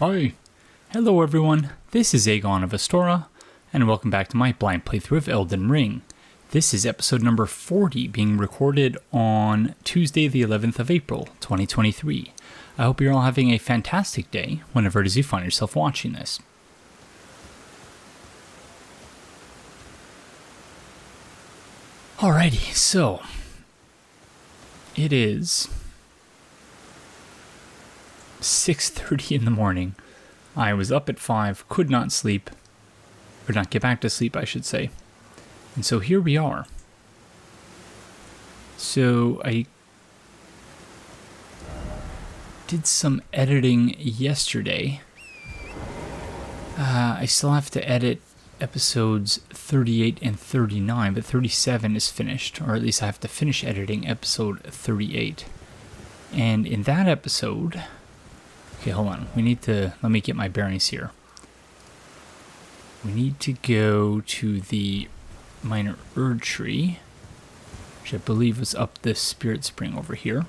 Hi. Hello everyone, this is Aegon of Astora, and welcome back to my blind playthrough of Elden Ring. This is episode number 40, being recorded on Tuesday the 11th of April, 2023. I hope you're all having a fantastic day, whenever it is you find yourself watching this. Alrighty, so it is 6:30 in the morning. I was up at 5, could not sleep, or not get back to sleep, I should say. And so here we are. So I did some editing yesterday. I still have to edit episodes 38 and 39, but 37 is finished, or at least I have to finish editing episode 38. And in that episode... Okay, hold on. Let me get my bearings here. We need to go to the minor Erdtree, which I believe was up this spirit spring over here.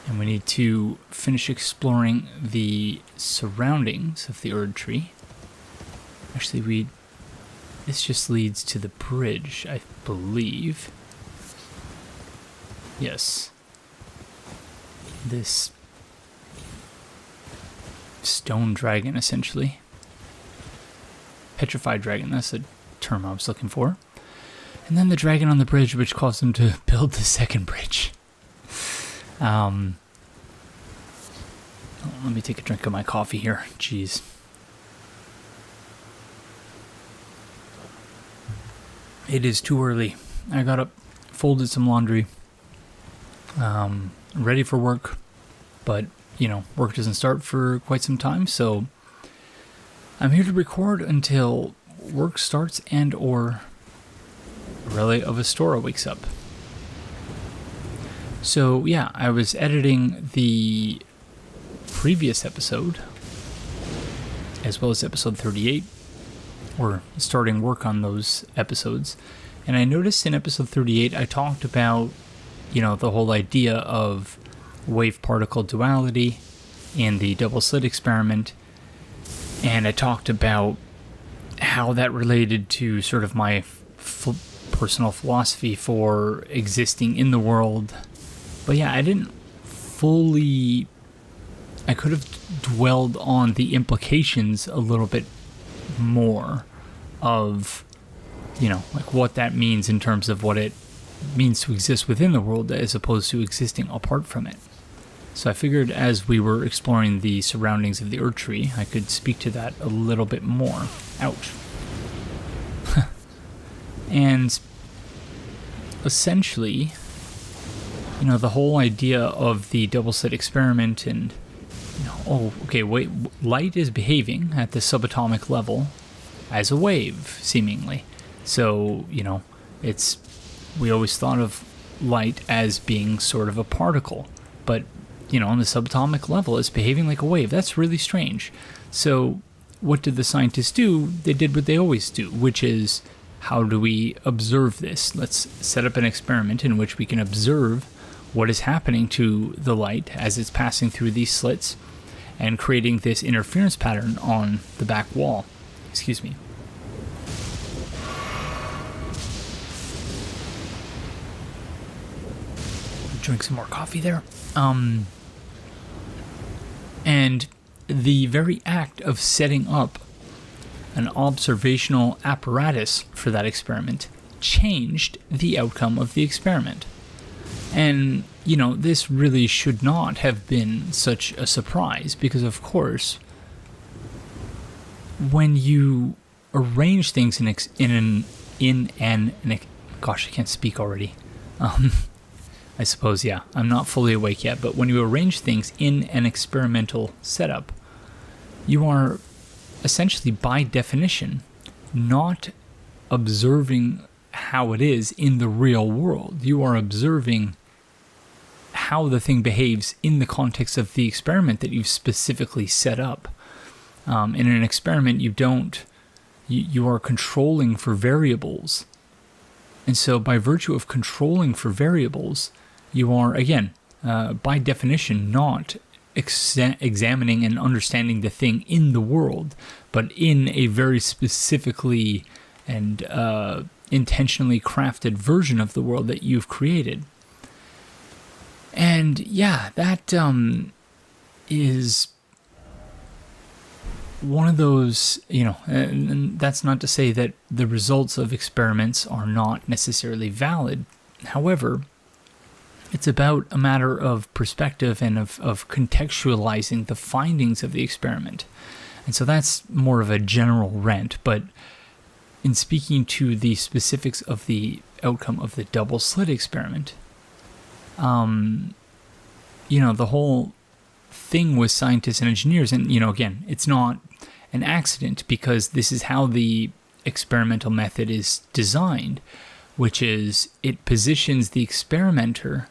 And we need to finish exploring the surroundings of the Erdtree. Actually, this just leads to the bridge, I believe. Yes. This stone dragon, essentially. Petrified dragon, that's the term I was looking for. And then the dragon on the bridge, which caused them to build the second bridge. Let me take a drink of my coffee here. Jeez. It is too early. I got up, folded some laundry. Ready for work, but work doesn't start for quite some time, so I'm here to record until work starts and or Relay of Astora wakes up. So yeah, I was editing the previous episode as well as episode 38, or starting work on those episodes, and I noticed in episode 38 I talked about the whole idea of wave-particle duality in the double-slit experiment, and I talked about how that related to sort of my personal philosophy for existing in the world. But yeah, I could have dwelled on the implications a little bit more of, like what that means in terms of what it means to exist within the world as opposed to existing apart from it. So I figured as we were exploring the surroundings of the Erdtree, I could speak to that a little bit more. Ouch. And essentially, the whole idea of the double-slit experiment and, light is behaving at the subatomic level as a wave, seemingly. So, we always thought of light as being sort of a particle, but, on the subatomic level, it's behaving like a wave. That's really strange. So what did the scientists do? They did what they always do, which is, how do we observe this? Let's set up an experiment in which we can observe what is happening to the light as it's passing through these slits and creating this interference pattern on the back wall. Excuse me. Drink some more coffee there. And the very act of setting up an observational apparatus for that experiment changed the outcome of the experiment. And, this really should not have been such a surprise because, of course, when you arrange things gosh, I can't speak already. I suppose, yeah, I'm not fully awake yet, but when you arrange things in an experimental setup, you are essentially, by definition, not observing how it is in the real world. You are observing how the thing behaves in the context of the experiment that you've specifically set up. In an experiment, you are controlling for variables. And so by virtue of controlling for variables, you are, again, by definition, not examining and understanding the thing in the world, but in a very specifically and intentionally crafted version of the world that you've created. And yeah, that is one of those, and that's not to say that the results of experiments are not necessarily valid. However, it's about a matter of perspective and of contextualizing the findings of the experiment. And so that's more of a general rant, but in speaking to the specifics of the outcome of the double slit experiment, the whole thing with scientists and engineers, and, again, it's not an accident because this is how the experimental method is designed, which is it positions the experimenter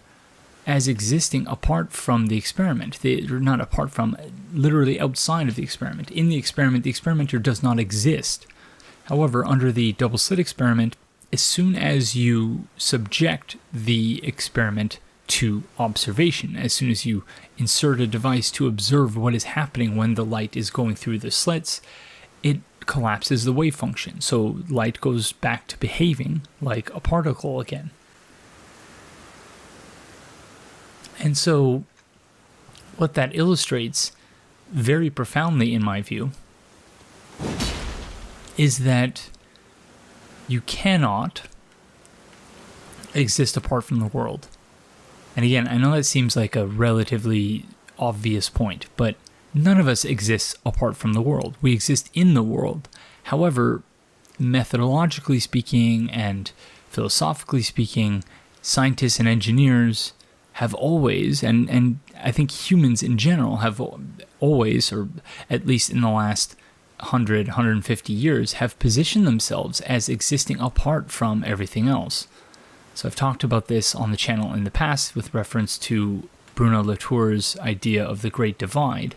as existing apart from the experiment. They're not apart from, literally outside of the experiment. In the experiment, the experimenter does not exist. However, under the double slit experiment, as soon as you subject the experiment to observation, as soon as you insert a device to observe what is happening when the light is going through the slits, it collapses the wave function. So light goes back to behaving like a particle again. And so what that illustrates very profoundly, in my view, is that you cannot exist apart from the world. And again, I know that seems like a relatively obvious point, but none of us exists apart from the world. We exist in the world. However, methodologically speaking and philosophically speaking, scientists and engineers have always, and I think humans in general have always, or at least in the last 100, 150 years, have positioned themselves as existing apart from everything else. So I've talked about this on the channel in the past with reference to Bruno Latour's idea of the Great Divide.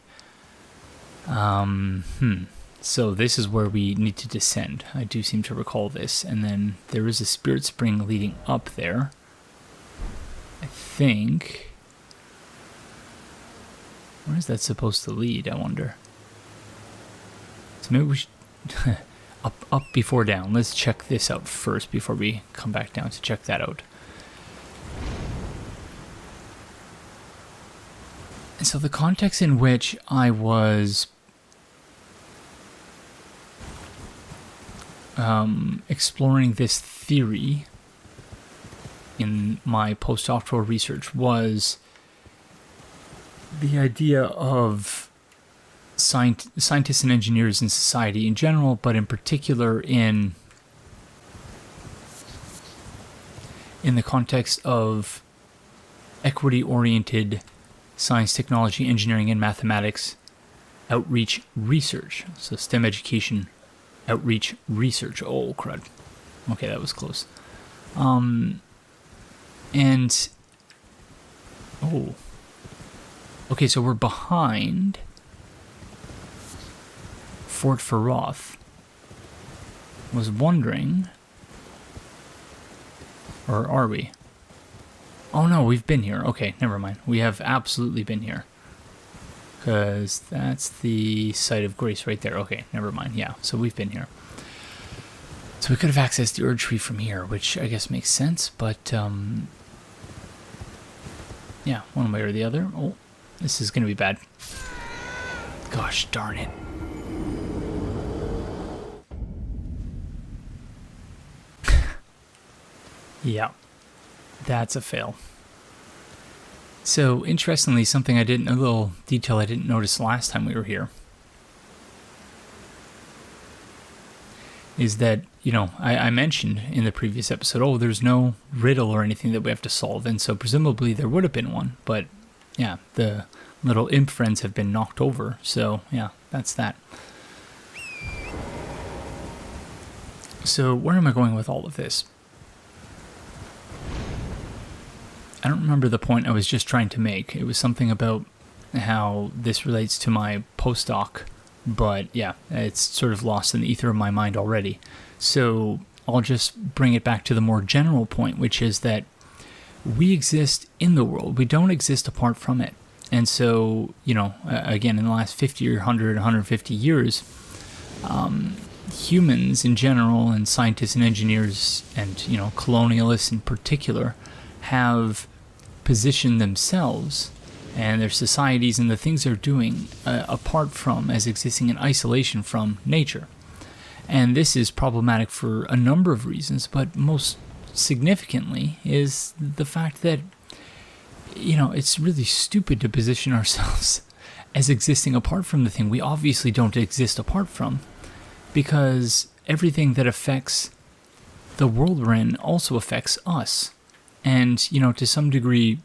So this is where we need to descend. I do seem to recall this. And then there is a spirit spring leading up there. I think. Where is that supposed to lead, I wonder? So maybe we should... up before down. Let's check this out first before we come back down to check that out. And so the context in which I was exploring this theory in my postdoctoral research was the idea of scientists and engineers in society in general, but in particular in the context of equity-oriented science, technology, engineering, and mathematics outreach research. So STEM education, outreach research. Oh, crud. Okay, that was close. Okay, so we're behind Fort Faroth. Was wondering, or are we? Oh no, we've been here. Okay, never mind. We have absolutely been here. Because that's the site of grace right there. Okay, never mind. Yeah, so we've been here. So we could have accessed the Erdtree from here, which I guess makes sense, but yeah, one way or the other. Oh, this is going to be bad. Gosh darn it. Yeah, that's a fail. So, interestingly, a little detail I didn't notice last time we were here is that, I mentioned in the previous episode, there's no riddle or anything that we have to solve, and so presumably there would have been one, but yeah, the little imp friends have been knocked over, so yeah, that's that. So, where am I going with all of this? I don't remember the point I was just trying to make. It was something about how this relates to my postdoc, but yeah, it's sort of lost in the ether of my mind already. So I'll just bring it back to the more general point, which is that we exist in the world. We don't exist apart from it. And so, again, in the last 50 or 100, 150 years, humans in general, and scientists and engineers, and colonialists in particular, have positioned themselves and their societies and the things they're doing apart from, as existing in isolation from nature. And this is problematic for a number of reasons, but most significantly is the fact that it's really stupid to position ourselves as existing apart from the thing we obviously don't exist apart from, because everything that affects the world we're in also affects us. And, to some degree,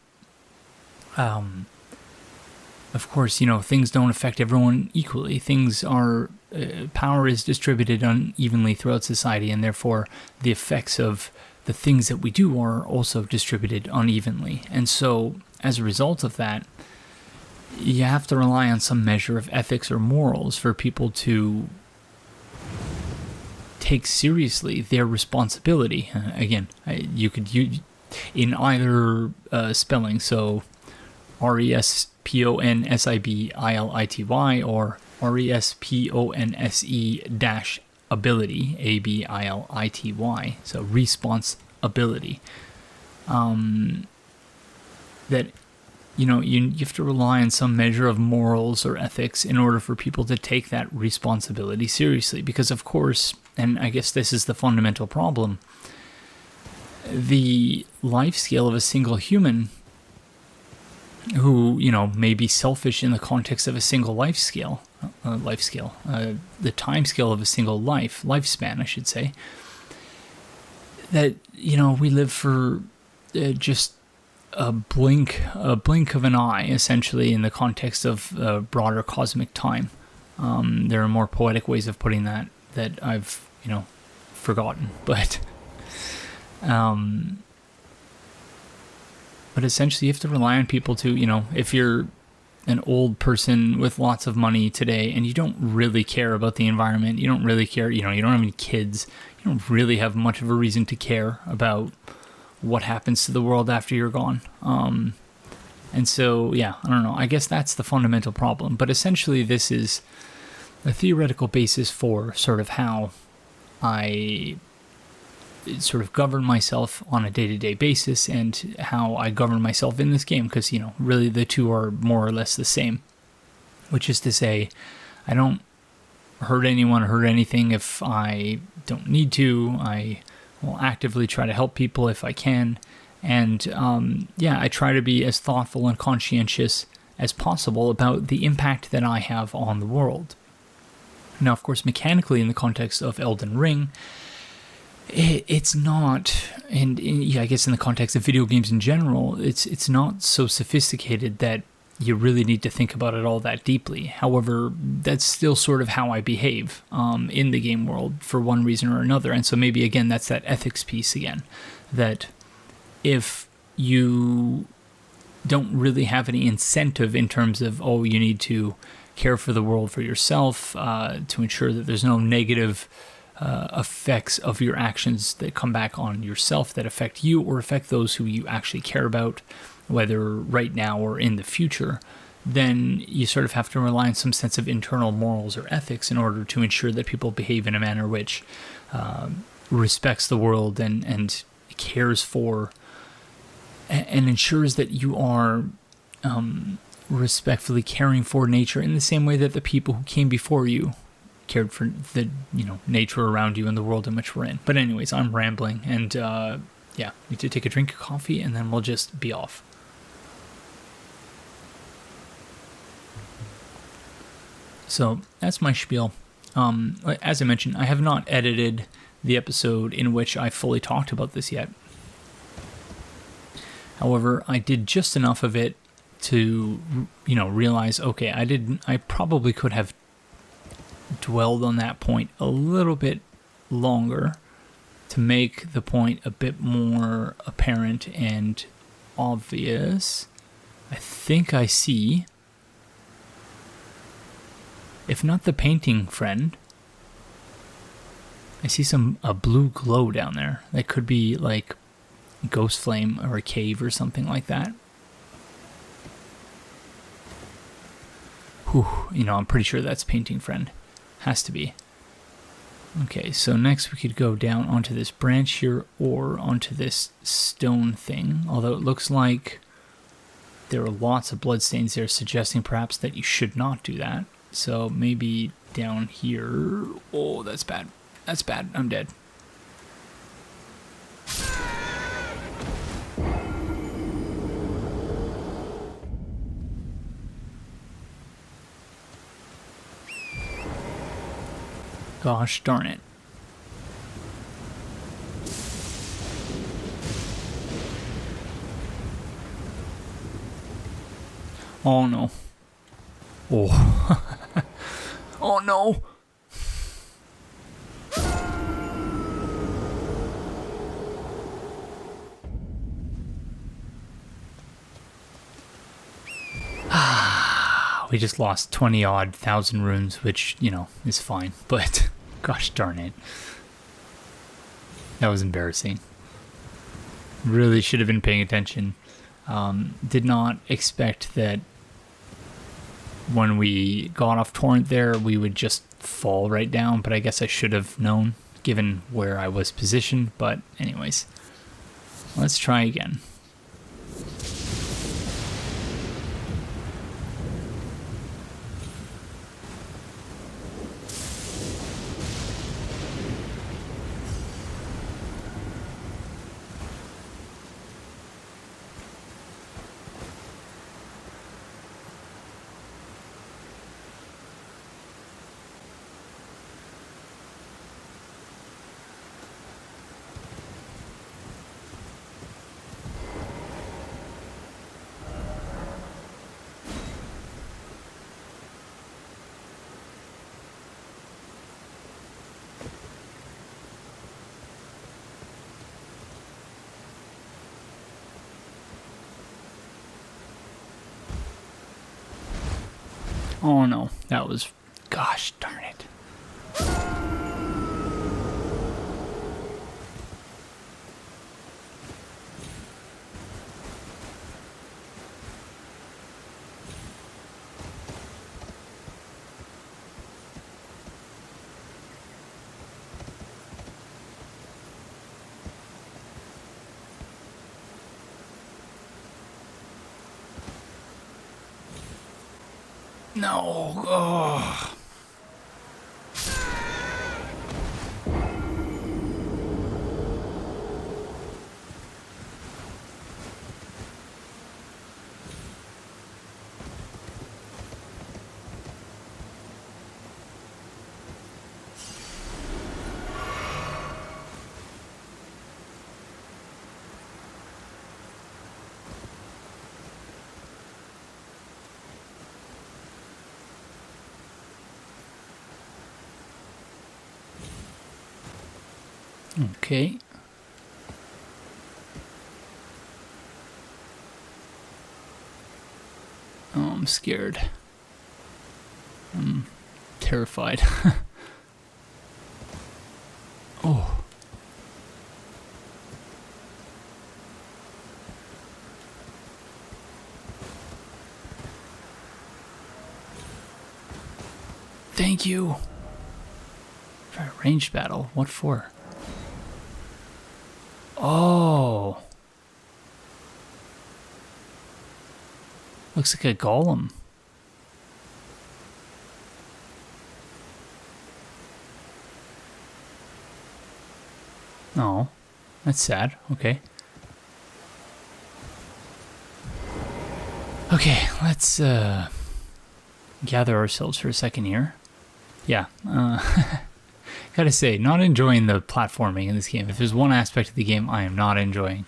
of course, things don't affect everyone equally. Things are, power is distributed unevenly throughout society, and therefore the effects of the things that we do are also distributed unevenly. And so, as a result of that, you have to rely on some measure of ethics or morals for people to take seriously their responsibility. Again, you could use in either spelling, so RESPONSIBILITY or RESPONSE-ability, ABILITY, so responsibility. That you have to rely on some measure of morals or ethics in order for people to take that responsibility seriously. Because, of course, and I guess this is the fundamental problem, the life scale of a single human who, may be selfish in the context of a single the time scale of a single lifespan, I should say, that, we live for just a blink of an eye, essentially, in the context of broader cosmic time. There are more poetic ways of putting that I've, forgotten, but essentially you have to rely on people to, if you're an old person with lots of money today and you don't really care about the environment, you don't really care, you don't have any kids, you don't really have much of a reason to care about what happens to the world after you're gone. And so, I don't know, I guess that's the fundamental problem. But essentially this is a theoretical basis for sort of how I sort of govern myself on a day-to-day basis and how I govern myself in this game, because, really the two are more or less the same. Which is to say, I don't hurt anyone or hurt anything if I don't need to. I will actively try to help people if I can. And, I try to be as thoughtful and conscientious as possible about the impact that I have on the world. Now, of course, mechanically, in the context of Elden Ring, it's not, and I guess in the context of video games in general, it's not so sophisticated that you really need to think about it all that deeply. However, that's still sort of how I behave in the game world for one reason or another. And so maybe, again, that's that ethics piece again, that if you don't really have any incentive in terms of, you need to care for the world for yourself, to ensure that there's no negative effects of your actions that come back on yourself that affect you or affect those who you actually care about, whether right now or in the future, then you sort of have to rely on some sense of internal morals or ethics in order to ensure that people behave in a manner which respects the world and cares for and ensures that you are respectfully caring for nature in the same way that the people who came before you cared for the nature around you and the world in which we're in. But anyways, I'm rambling, and need to take a drink of coffee and then we'll just be off. So that's my spiel. As I mentioned, I have not edited the episode in which I fully talked about this yet. However, I did just enough of it to realize, okay, I probably could have dwelled on that point a little bit longer to make the point a bit more apparent and obvious. I think I see, if not the painting friend, I see a blue glow down there. That could be like ghost flame or a cave or something like that. Whew, you know, I'm pretty sure that's painting friend. Has to be. Okay, so next we could go down onto this branch here or onto this stone thing, although it looks like there are lots of bloodstains there, suggesting perhaps that you should not do that. So maybe down here. Oh, that's bad. That's bad. I'm dead. Gosh darn it. Oh no. Oh. Oh no. We just lost 20-odd thousand runes, which, you know, is fine. But, gosh darn it. That was embarrassing. Really should have been paying attention. Did not expect that when we got off Torrent there, we would just fall right down. But I guess I should have known, given where I was positioned. But anyways, let's try again. Oh no, that was, gosh darn it. No. Oh. Okay. Oh, I'm scared. I'm terrified. Oh. Thank you. For a ranged battle, what for? Oh. Looks like a golem. Oh, that's sad. Okay. Okay, let's gather ourselves for a second here. Yeah, gotta say, not enjoying the platforming in this game. If there's one aspect of the game I am not enjoying,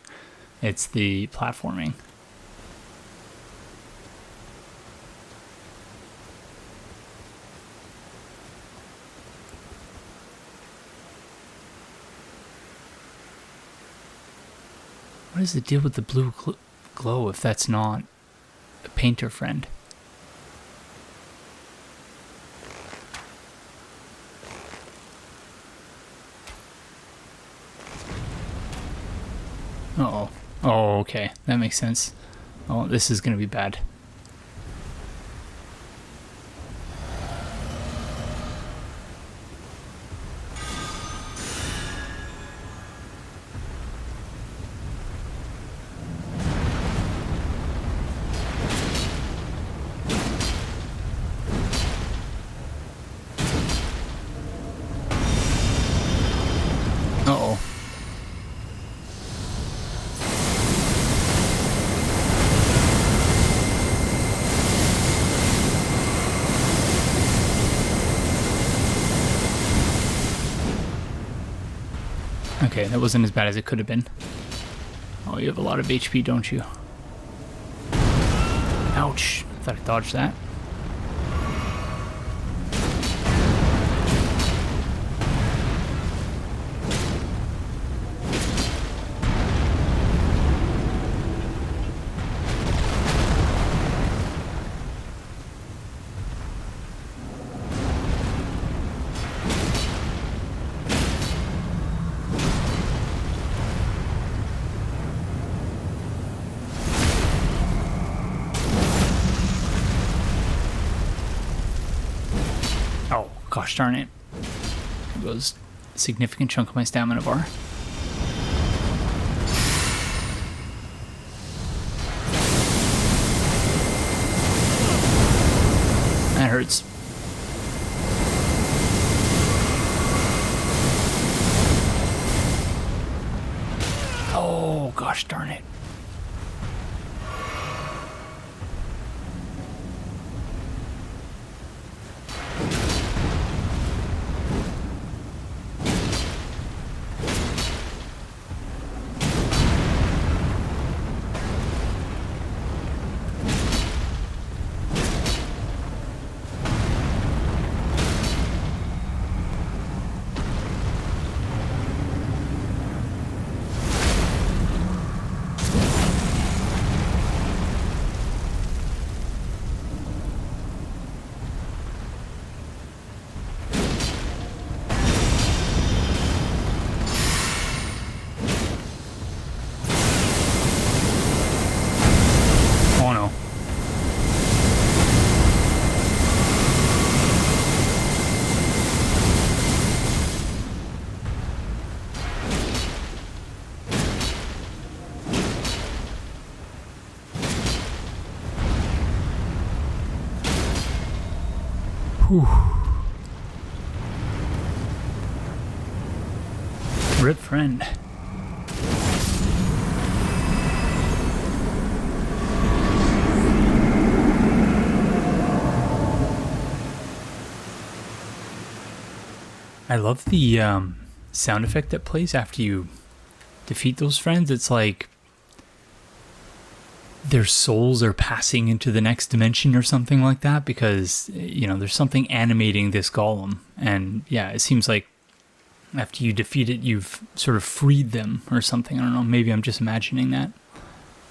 it's the platforming. What is the deal with the blue glow if that's not a painter friend? Uh-oh. Oh, okay. That makes sense. Oh, this is going to be bad. Uh-oh. Okay, that wasn't as bad as it could have been. Oh, you have a lot of HP, don't you? Ouch. I thought I dodged that. Oh, gosh darn it. There goes a significant chunk of my stamina bar. That hurts. Oh, gosh darn it. Oh no. Whew. Rip friend. I love the sound effect that plays after you defeat those friends. It's like their souls are passing into the next dimension or something like that, because, you know, there's something animating this golem. And yeah, it seems like after you defeat it, you've sort of freed them or something. I don't know, maybe I'm just imagining that.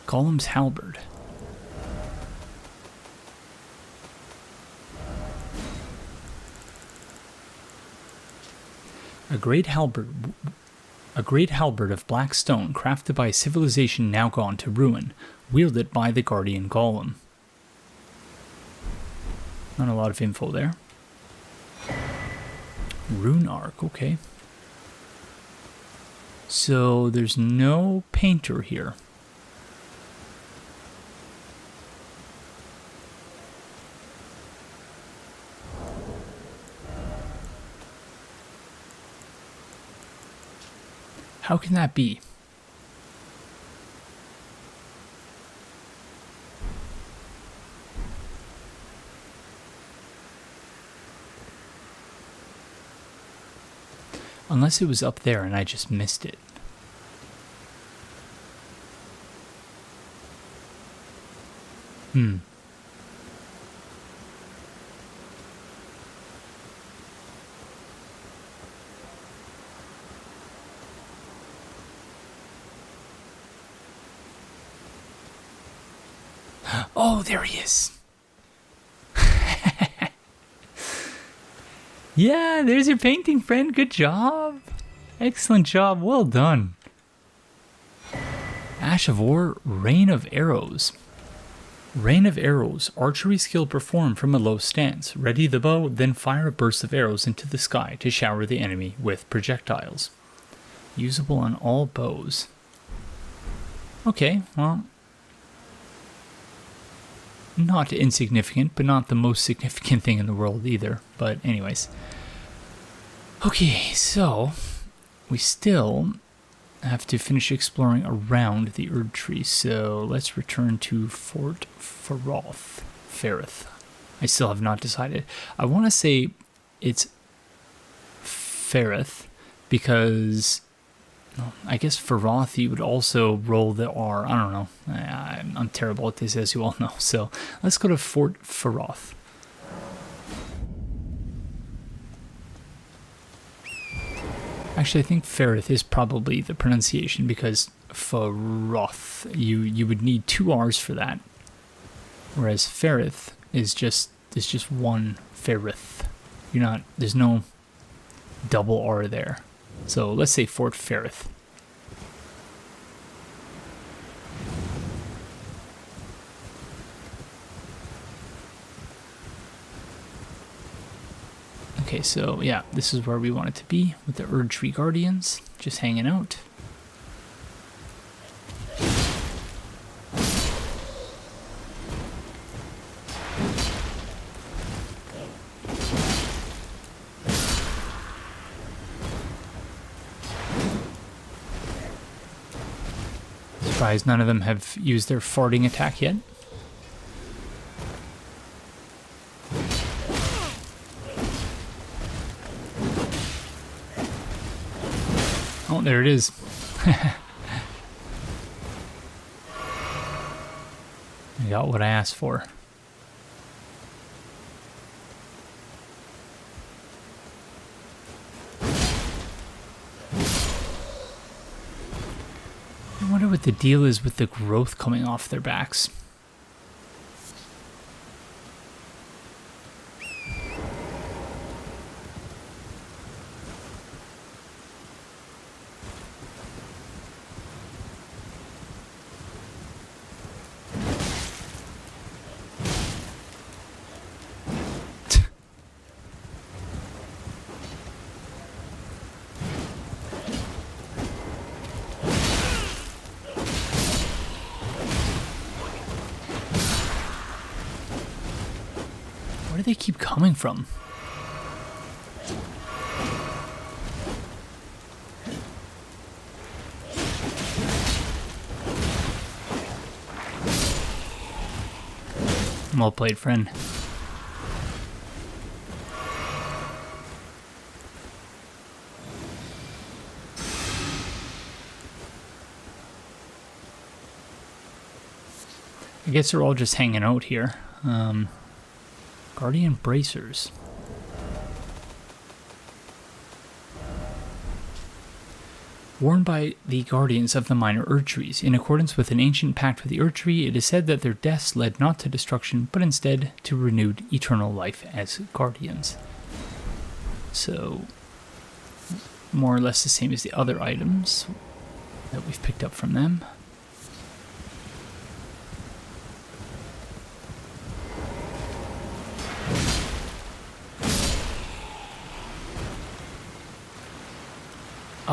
Golem's halberd. A great halberd of black stone, crafted by a civilization now gone to ruin, wielded by the guardian golem. Not a lot of info there. Rune arc, okay. So there's no painter here. How can that be? Unless it was up there and I just missed it. Oh, there he is. Yeah, there's your painting, friend. Good job. Excellent job. Well done. Ash of War, Rain of Arrows. Rain of Arrows, archery skill performed from a low stance. Ready the bow, then fire a burst of arrows into the sky to shower the enemy with projectiles. Usable on all bows. Okay, well, not insignificant, but not the most significant thing in the world either. But anyways. Okay, so we still have to finish exploring around the Erdtree, so let's return to Fort Faroth. I still have not decided. I want to say it's Faroth because, well, I guess Faroth you would also roll the R. I don't know. I'm terrible at this, as you all know. So let's go to Fort Faroth. Actually, I think Faroth is probably the pronunciation because Faroth, you would need 2 R's for that, whereas Faroth is just one Faroth. There's no double R there. So let's say Fort Faroth. Okay, so yeah, this is where we want it to be with the Erdtree Guardians, just hanging out. Surprised none of them have used their farting attack yet. Oh, there it is. I got what I asked for. I wonder what the deal is with the growth coming off their backs. Where do they keep coming from? Well played, friend. I guess they're all just hanging out here. Guardian Bracers. Worn by the guardians of the minor Erdtrees. In accordance with an ancient pact with the Erdtree, it is said that their deaths led not to destruction, but instead to renewed eternal life as guardians. So, more or less the same as the other items that we've picked up from them.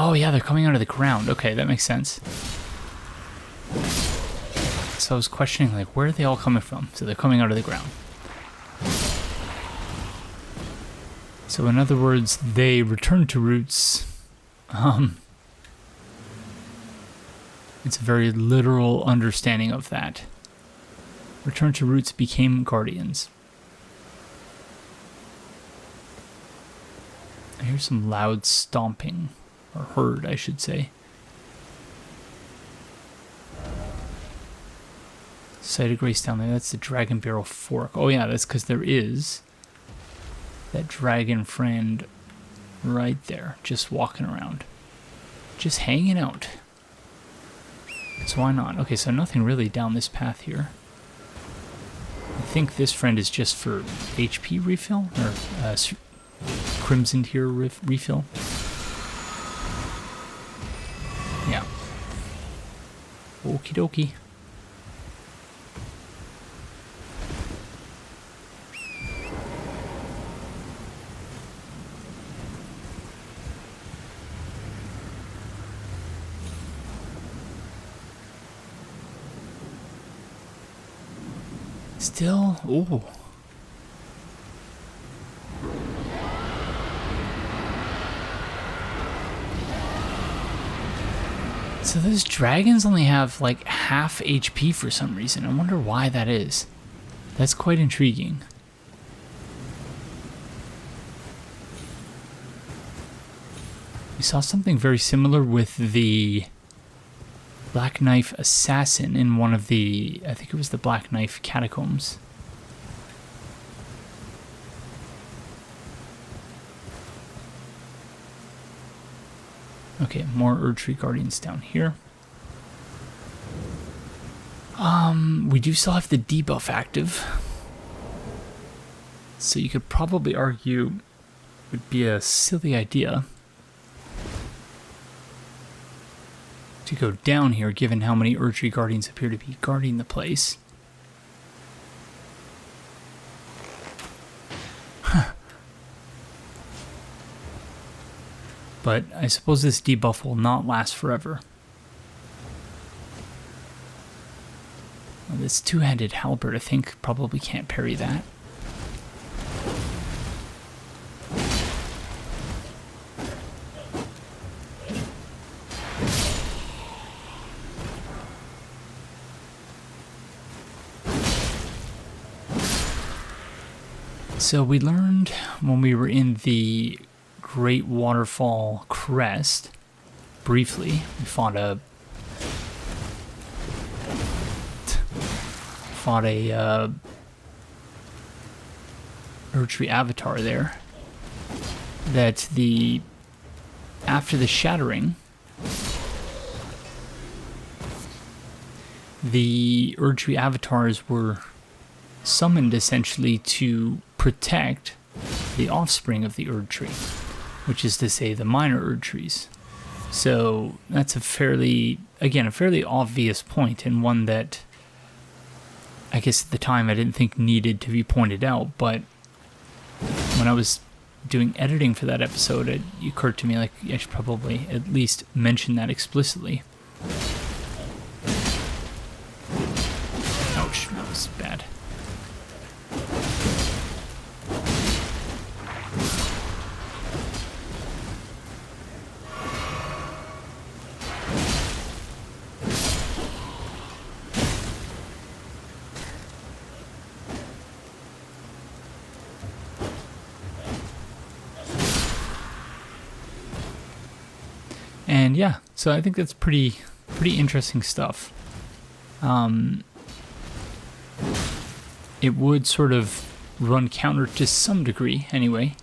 Oh yeah, they're coming out of the ground. Okay, that makes sense. So I was questioning, like, where are they all coming from? So they're coming out of the ground. So in other words, they return to roots. It's a very literal understanding of that. Return to roots, became guardians. I hear some loud stomping. Or heard, I should say. Site of Grace down there, that's the Dragonbarrow fork. Oh yeah, that's because there is that dragon friend right there, just walking around. Just hanging out. So why not? Okay, so nothing really down this path here. I think this friend is just for HP refill, or Crimson Tier refill. Yeah. Oh, Okie dokie. Still, ooh. So those dragons only have like half HP for some reason. I wonder why that is. That's quite intriguing. We saw something very similar with the Black Knife Assassin in one of the, I think it was the Black Knife Catacombs. Okay, more Erdtree Guardians down here. We do still have the debuff active. So you could probably argue it would be a silly idea to go down here, given how many Erdtree Guardians appear to be guarding the place. Huh. But I suppose this debuff will not last forever. Well, this two-handed halberd, I think, probably can't parry that. So we learned when we were in the Great Waterfall Crest, briefly, we fought a Erdtree avatar there, that after the shattering, the Erdtree avatars were summoned essentially to protect the offspring of the Erdtree, which is to say the minor Erdtrees. So that's a fairly obvious point, and one that I guess at the time I didn't think needed to be pointed out, but when I was doing editing for that episode, it occurred to me like I should probably at least mention that explicitly. Ouch, that was bad. And yeah, so I think that's pretty interesting stuff. It would sort of run counter to some degree, anyway,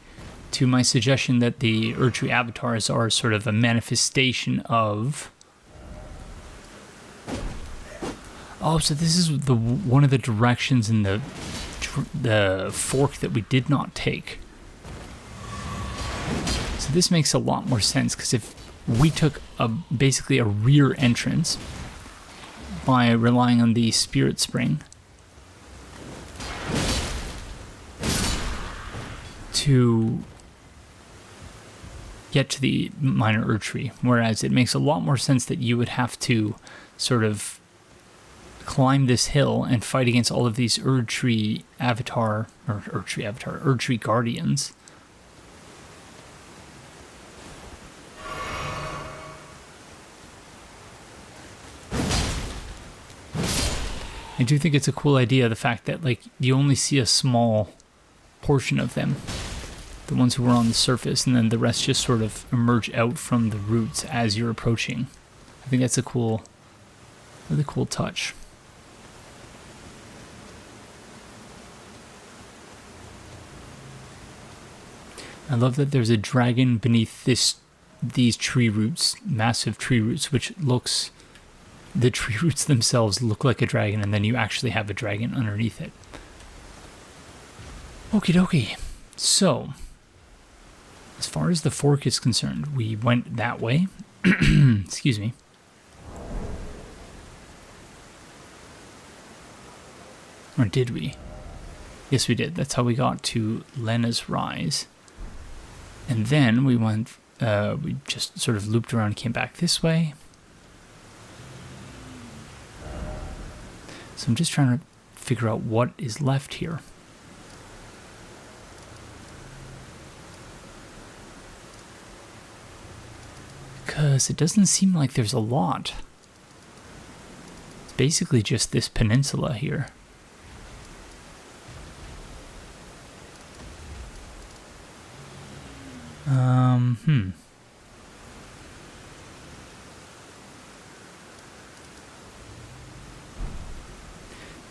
to my suggestion that the Erdtree avatars are sort of a manifestation of... Oh, so this is one of the directions in the fork that we did not take. So this makes a lot more sense, because if we took basically a rear entrance by relying on the Spirit Spring to get to the minor Erdtree, whereas it makes a lot more sense that you would have to sort of climb this hill and fight against all of these Erdtree Guardians. I do think it's a cool idea, the fact that like you only see a small portion of them, the ones who are on the surface, and then the rest just sort of emerge out from the roots as you're approaching. I think that's a really cool touch. I love that there's a dragon beneath these tree roots, massive tree roots, which looks... The tree roots themselves look like a dragon, and then you actually have a dragon underneath it. Okie dokie. So, as far as the fork is concerned, we went that way. Excuse me. Or did we? Yes, we did. That's how we got to Lenna's Rise. And then we went, we just sort of looped around and came back this way. So I'm just trying to figure out what is left here. Because it doesn't seem like there's a lot. It's basically just this peninsula here.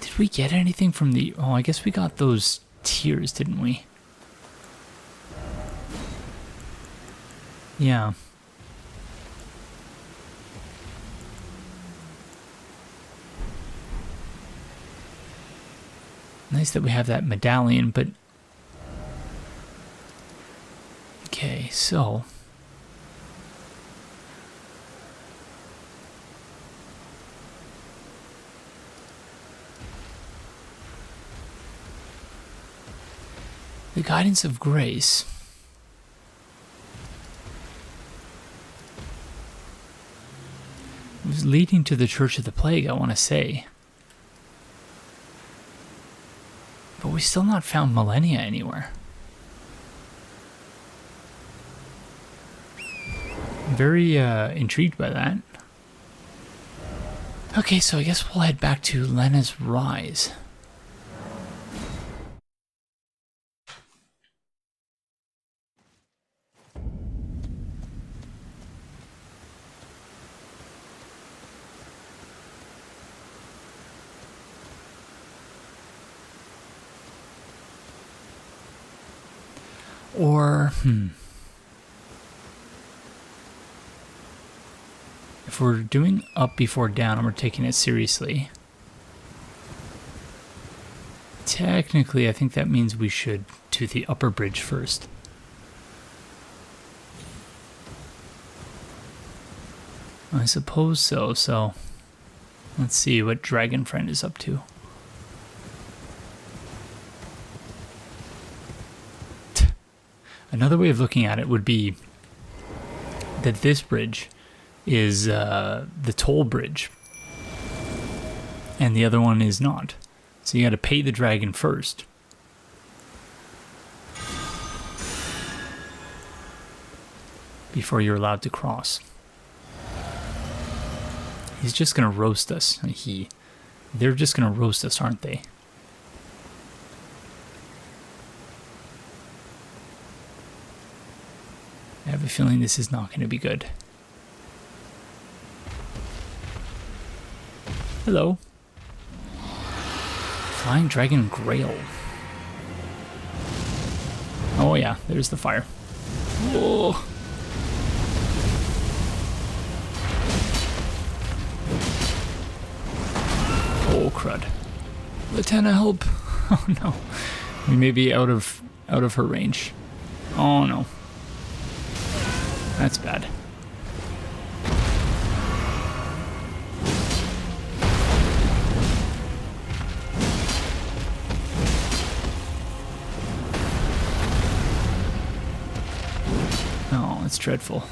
Did we get anything from the... Oh, I guess we got those tears, didn't we? Yeah. Nice that we have that medallion, but... Okay, so... The Guidance of Grace. It was leading to the Church of the Plague, I want to say. But we still not found Millennia anywhere. I'm very intrigued by that. Okay, so I guess we'll head back to Lenna's Rise. Or, if we're doing up before down and we're taking it seriously, technically I think that means we should do the upper bridge first. I suppose so, so let's see what Dragon Friend is up to. Another way of looking at it would be that this bridge is the toll bridge, and the other one is not. So you got to pay the dragon first. Before you're allowed to cross. He's just going to roast us. They're just going to roast us, aren't they? I have a feeling this is not going to be good. Hello. Flying Dragon Greyll. Oh yeah, there's the fire. Whoa. Oh crud. Lieutenant, help. Oh no. We may be out of her range. Oh no. That's bad. Oh, it's dreadful.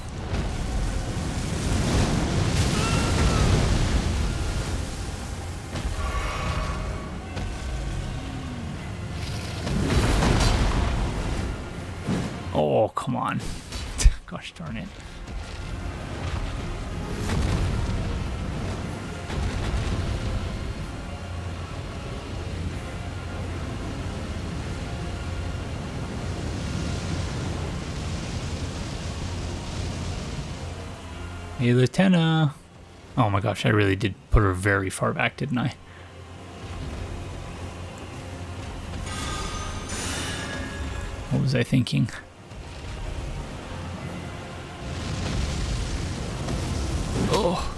Oh, come on. Gosh darn it. Hey, Lieutenant. Oh my gosh, I really did put her very far back, didn't I? What was I thinking? Oh.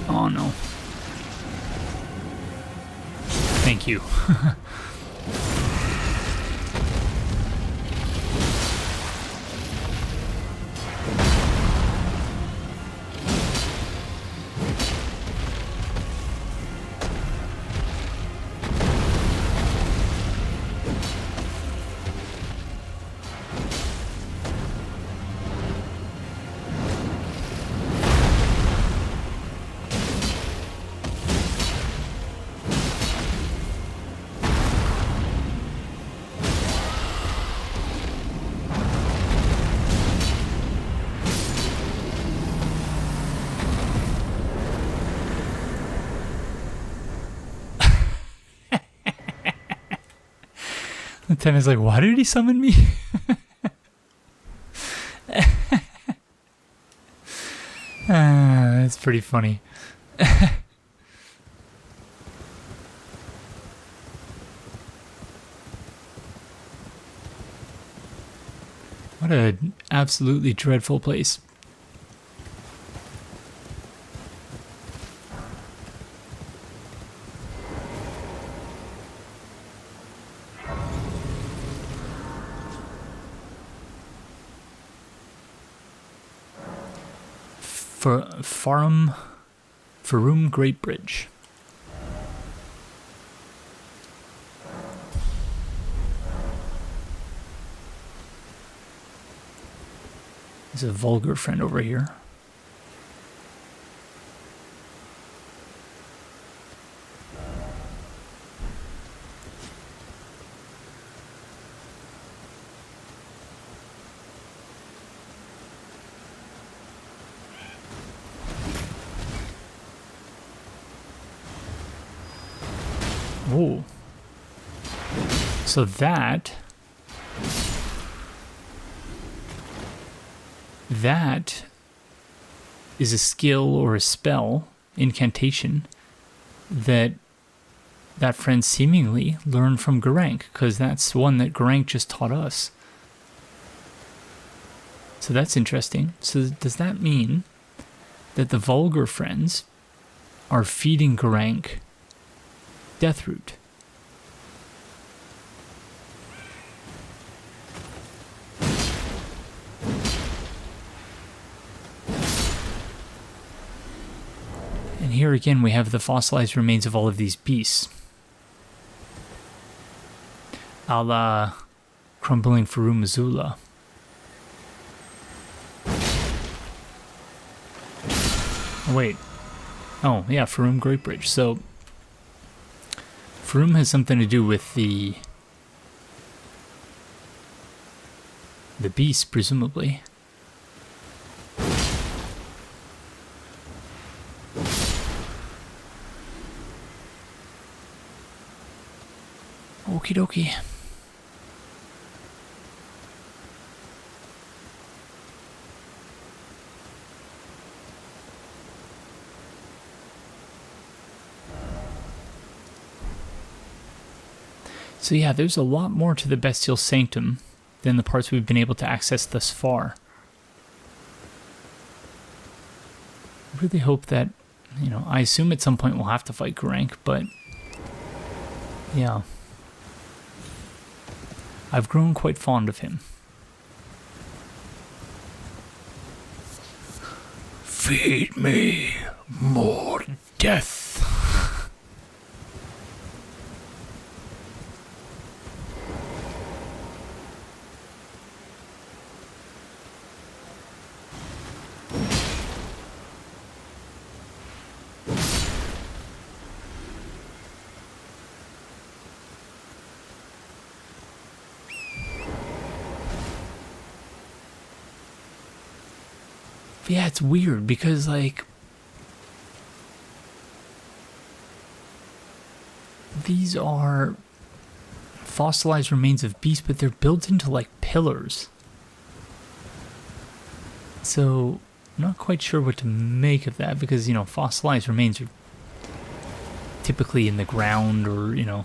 Oh no. Thank you. Lieutenant's like, why did he summon me? That's pretty funny. What an absolutely dreadful place. Farum Greatbridge. There's a vulgar friend over here. Oh. So that is a skill or a spell, incantation, that friend seemingly learned from Geraint, because that's one that Geraint just taught us. So that's interesting. So does that mean that the vulgar friends are feeding Geraint Deathroot? And here again we have the fossilized remains of all of these beasts. A la crumbling Farum Azula. Oh, wait. Oh, yeah, Farum Greatbridge. So Farum has something to do with the beast, presumably. Okie dokie. So yeah, there's a lot more to the Bestial Sanctum than the parts we've been able to access thus far. I really hope that, you know, I assume at some point we'll have to fight Geraint, but yeah. I've grown quite fond of him. Feed me more death. Yeah, it's weird because, like, these are fossilized remains of beasts, but they're built into, like, pillars. So, I'm not quite sure what to make of that because, you know, fossilized remains are typically in the ground or, you know,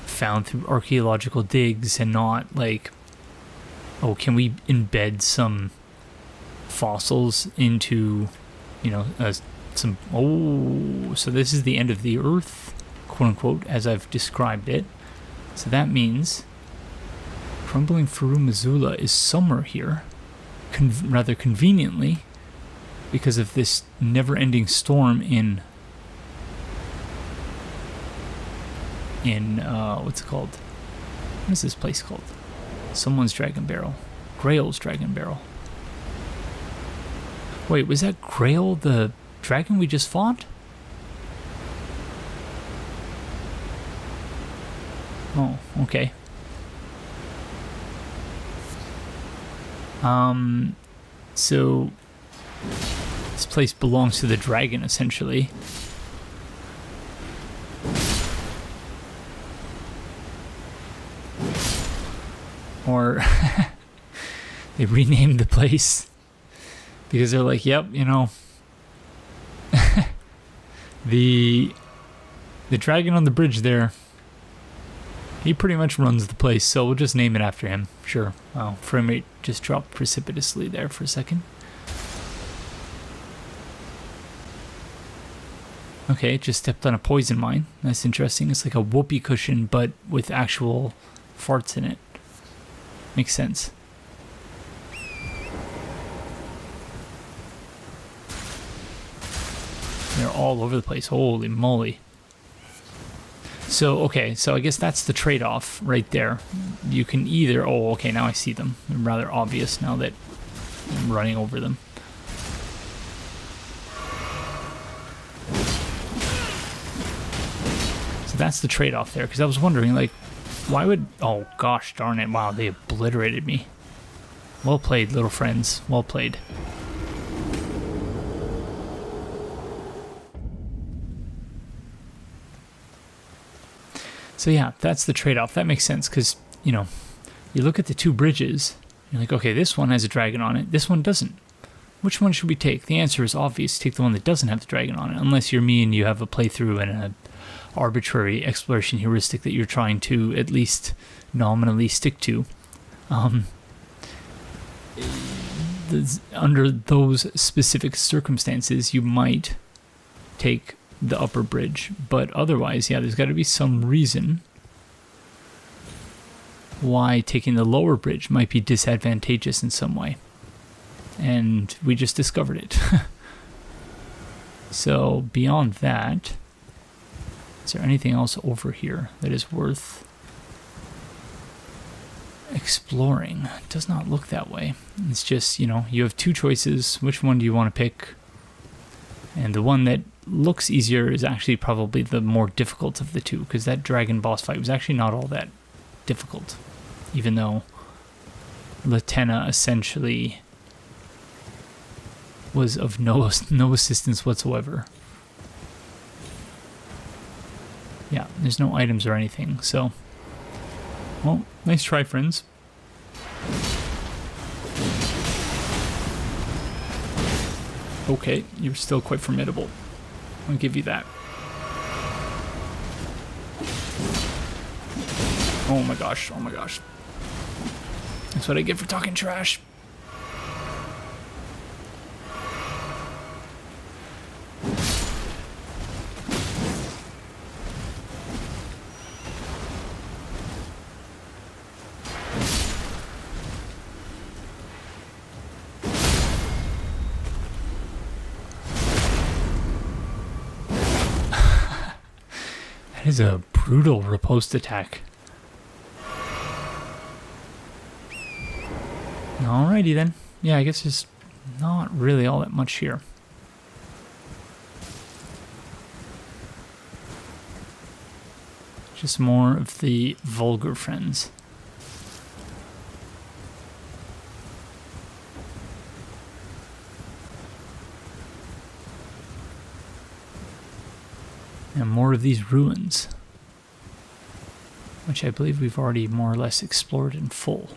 found through archaeological digs and not, like, oh, can we embed some fossils into, you know, some... Oh, so this is the end of the earth, quote-unquote, as I've described it. So that means crumbling Farum is somewhere here, rather conveniently, because of this never-ending storm in what's it called? What is this place called? Someone's Dragonbarrow. Greyoll's Dragonbarrow. Wait, was that Greyoll the dragon we just fought? Oh, okay. So this place belongs to the dragon, essentially. Or they renamed the place because they're like, yep, you know, the dragon on the bridge there, he pretty much runs the place, so we'll just name it after him. Sure. Wow, frame rate just dropped precipitously there for a second. Okay, just stepped on a poison mine. That's interesting. It's like a whoopee cushion, but with actual farts in it. Makes sense. They're all over the place. Holy moly. So, okay, so I guess that's the trade-off right there. You can either... Oh, okay, now I see them. They're rather obvious now that I'm running over them. So that's the trade-off there, because I was wondering, like, why would... Oh, gosh darn it. Wow, they obliterated me. Well played, little friends. Well played. So yeah, that's the trade-off. That makes sense, because, you know, you look at the two bridges, you're like, okay, this one has a dragon on it, this one doesn't. Which one should we take? The answer is obvious. Take the one that doesn't have the dragon on it, unless you're me and you have a playthrough and an arbitrary exploration heuristic that you're trying to at least nominally stick to. Under those specific circumstances, you might take the upper bridge, but otherwise, yeah, there's got to be some reason why taking the lower bridge might be disadvantageous in some way, and we just discovered it. So beyond that, is there anything else over here that is worth exploring? It does not look that way. It's just, you know, you have two choices. Which one do you want to pick? And the one that looks easier is actually probably the more difficult of the two, because that dragon boss fight was actually not all that difficult, even though Latenna essentially was of no assistance whatsoever. Yeah, there's no items or anything, so... Well, nice try, friends. Okay, you're still quite formidable. I'll give you that. Oh my gosh, oh my gosh. That's what I get for talking trash. That is a brutal riposte attack. Alrighty then. Yeah, I guess there's not really all that much here. Just more of the vulgar friends. And more of these ruins, which I believe we've already more or less explored in full.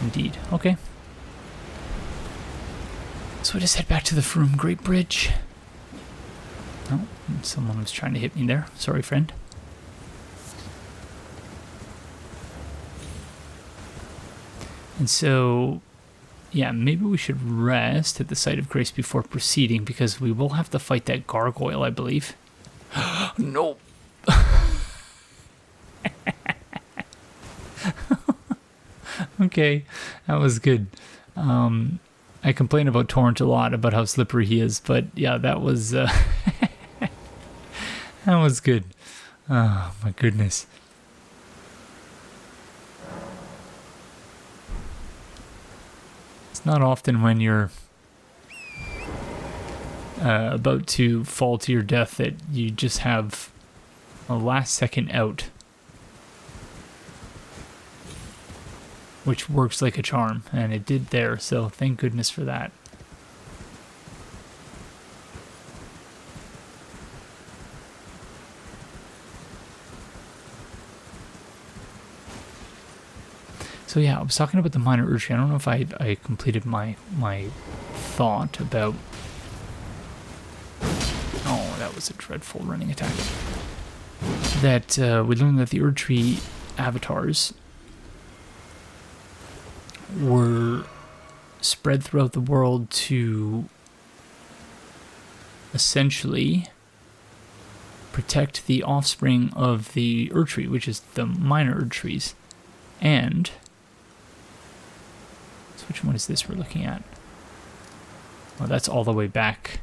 Indeed. Okay. So I just head back to the Farum Greatbridge. Oh, someone was trying to hit me there. Sorry, friend. And so, yeah, maybe we should rest at the site of grace before proceeding, because we will have to fight that gargoyle, I believe. No. Okay, that was good. I complain about Torrent a lot, about how slippery he is, but yeah, that was that was good. Oh my goodness. It's not often when you're about to fall to your death that you just have a last second out, which works like a charm, and it did there, so thank goodness for that. So yeah, I was talking about the minor Erdtree. I don't know if I completed my thought about... Oh, that was a dreadful running attack. That we learned that the Erdtree avatars were spread throughout the world to essentially protect the offspring of the Erdtree, which is the minor Erdtrees. And so which one is this we're looking at? Well, that's all the way back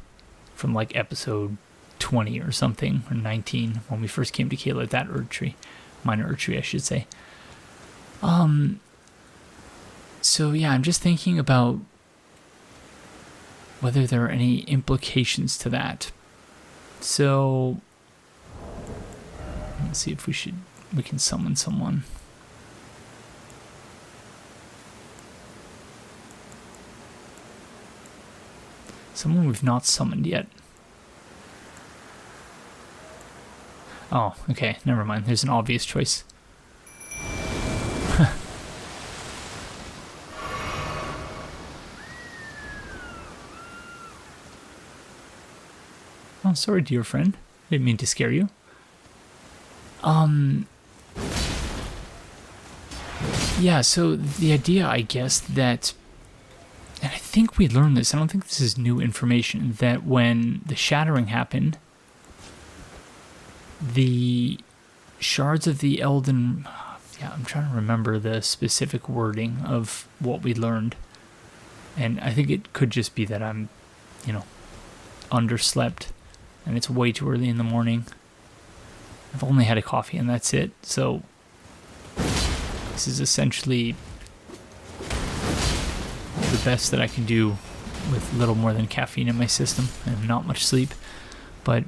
from like episode 20 or something, or 19, when we first came to Caelid, that Erdtree, minor Erdtree, I should say. So yeah, I'm just thinking about whether there are any implications to that. So let's see if we can summon someone. Someone we've not summoned yet. Oh, okay, never mind. There's an obvious choice. Oh, sorry, dear friend. I didn't mean to scare you. Yeah, so the idea, I guess, that... And I think we learned this. I don't think this is new information. That when the shattering happened, the shards of the Elden... Yeah, I'm trying to remember the specific wording of what we learned. And I think it could just be that I'm, underslept. And it's way too early in the morning. I've only had a coffee and that's it. So this is essentially the best that I can do with little more than caffeine in my system and not much sleep. But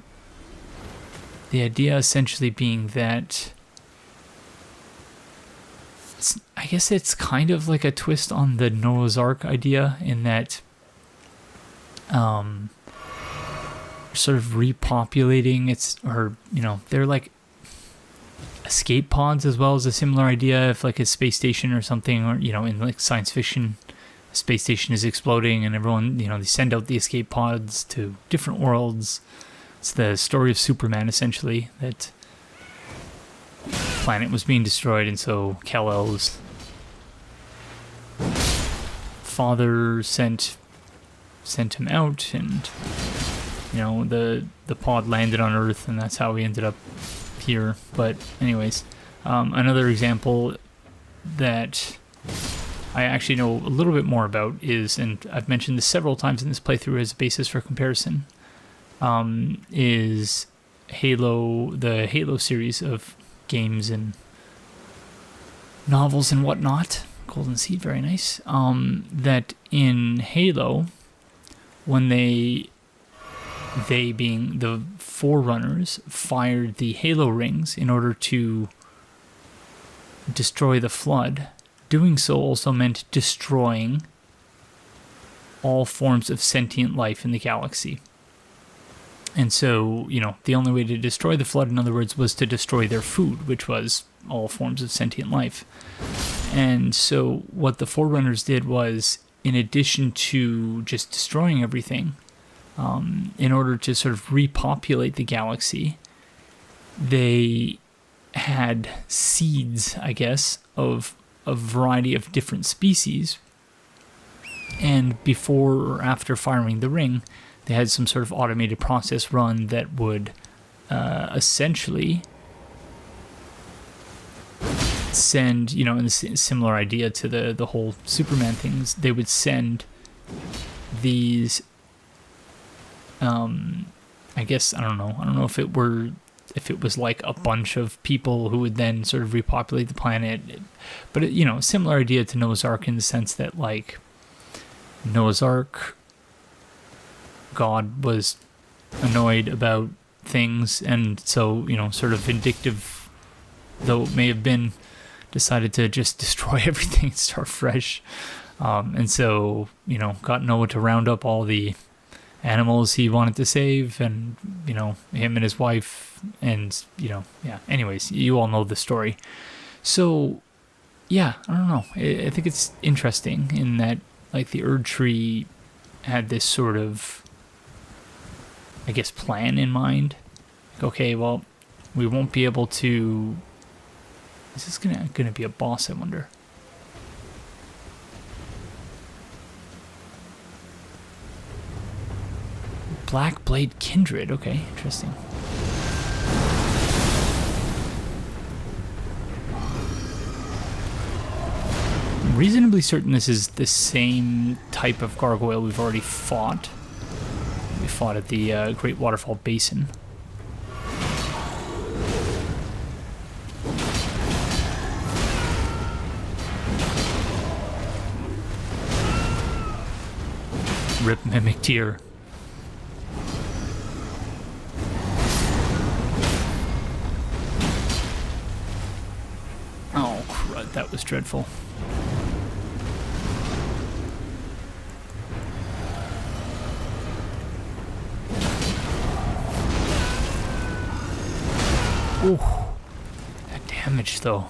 the idea essentially being that I guess it's kind of like a twist on the Noah's Ark idea, in that sort of repopulating they're like escape pods, as well as a similar idea if like a space station or something, or in like science fiction, a space station is exploding and everyone they send out the escape pods to different worlds. It's the story of Superman, essentially, that planet was being destroyed, and so Kal-El's father sent him out, and the pod landed on Earth, and that's how we ended up here. But anyways, another example that I actually know a little bit more about is, and I've mentioned this several times in this playthrough as a basis for comparison, is Halo, the Halo series of games and novels and whatnot. Golden Seed, very nice. That in Halo, when they being the Forerunners, fired the Halo rings in order to destroy the Flood, doing so also meant destroying all forms of sentient life in the galaxy. And so, the only way to destroy the Flood, in other words, was to destroy their food, which was all forms of sentient life. And so what the Forerunners did was, in addition to just destroying everything, in order to sort of repopulate the galaxy, they had seeds, I guess, of a variety of different species. And before or after firing the ring, they had some sort of automated process run that would essentially send, you know, in a similar idea to the whole Superman things, they would send these, I guess, I don't know if it was like a bunch of people who would then sort of repopulate the planet, but it, you know, similar idea to Noah's Ark in the sense that, like, Noah's Ark, God was annoyed about things, and so, you know, sort of vindictive though it may have been, decided to just destroy everything and start fresh. And so, you know, got Noah to round up all the animals he wanted to save, and, you know, him and his wife, and, you know, yeah, anyways, you all know the story. So, yeah, I don't know. I think it's interesting in that, like, the Erdtree had this sort of, I guess, plan in mind. Like, okay, well, we won't be able to... Is this gonna be a boss, I wonder? Black Blade Kindred. Okay, interesting. I'm reasonably certain this is the same type of gargoyle we've already fought. We fought at the Great Waterfall Basin. Rip Mimic Deer. Oh, crud, that was dreadful. Ooh, that damage though.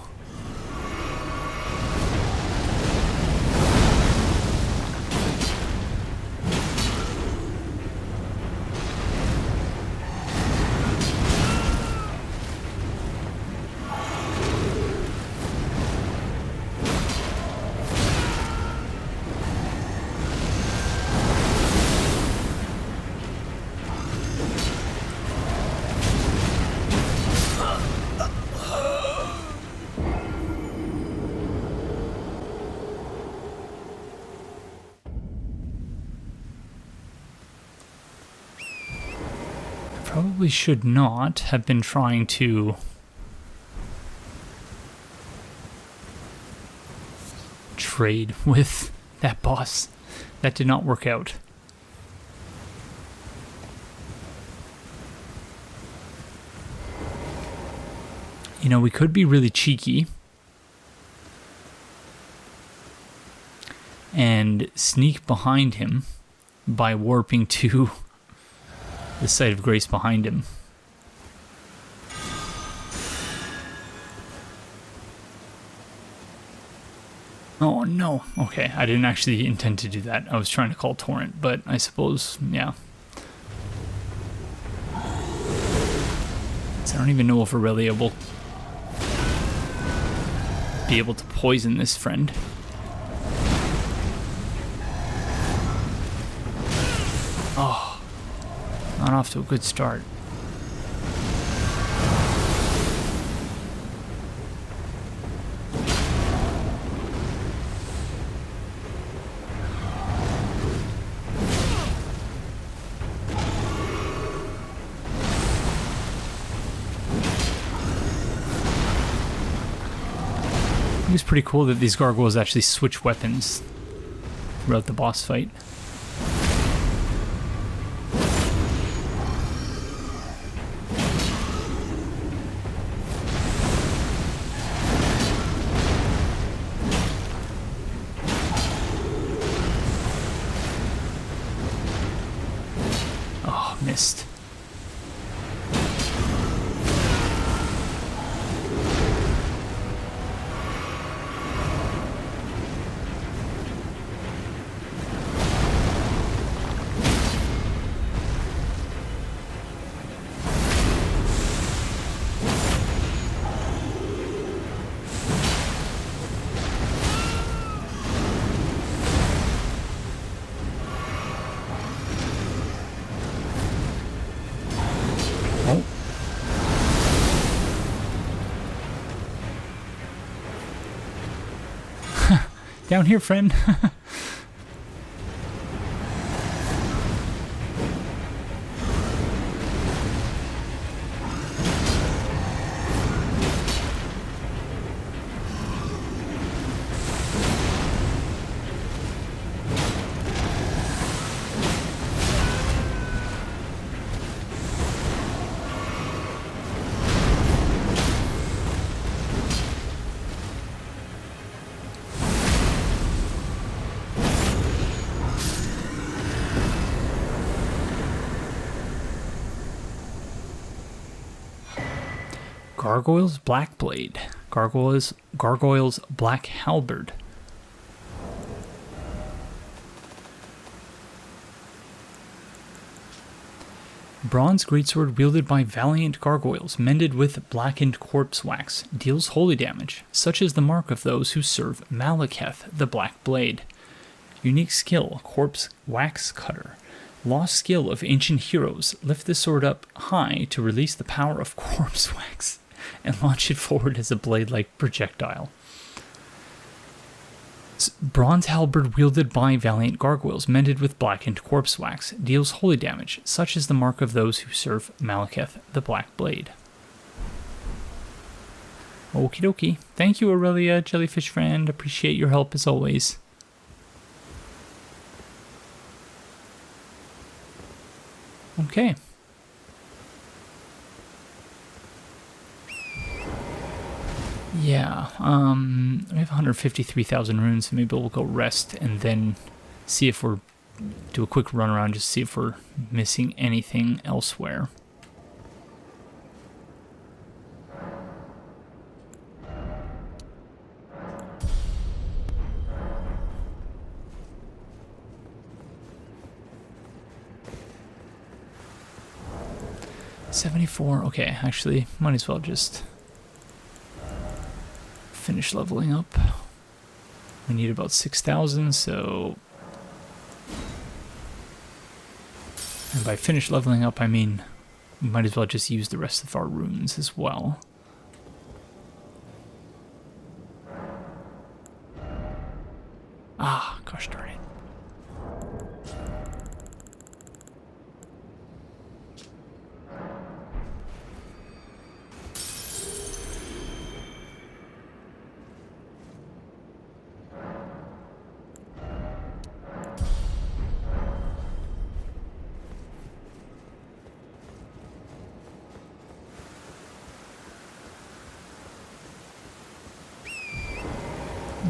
Probably should not have been trying to trade with that boss. That did not work out. You know, we could be really cheeky and sneak behind him by warping to the site of grace behind him. Oh no, okay, I didn't actually intend to do that. I was trying to call Torrent, but I suppose, yeah. So I don't even know if we're really able to poison this friend. Oh. Not off to a good start. It was pretty cool that these gargoyles actually switch weapons throughout the boss fight. Missed. Down here, friend. Gargoyle's Black Blade. Gargoyle's Black Halberd. Bronze greatsword wielded by valiant gargoyles, mended with blackened corpse wax, deals holy damage, such is the mark of those who serve Malekith, the Black Blade. Unique skill, Corpse Wax Cutter. Lost skill of ancient heroes, lift the sword up high to release the power of corpse wax and launch it forward as a blade-like projectile. Bronze halberd wielded by valiant gargoyles, mended with blackened corpse wax, deals holy damage, such is the mark of those who serve Malekith, the Black Blade. Okie dokie. Thank you, Aurelia, jellyfish friend. Appreciate your help as always. Okay. Yeah, we have 153,000 runes, so maybe we'll go rest and then see if we're... do a quick run around, just see if we're missing anything elsewhere. $74, okay, actually, might as well just finish leveling up. We need about 6,000, so... and by finish leveling up, I mean, we might as well just use the rest of our runes as well. Ah, gosh darn it.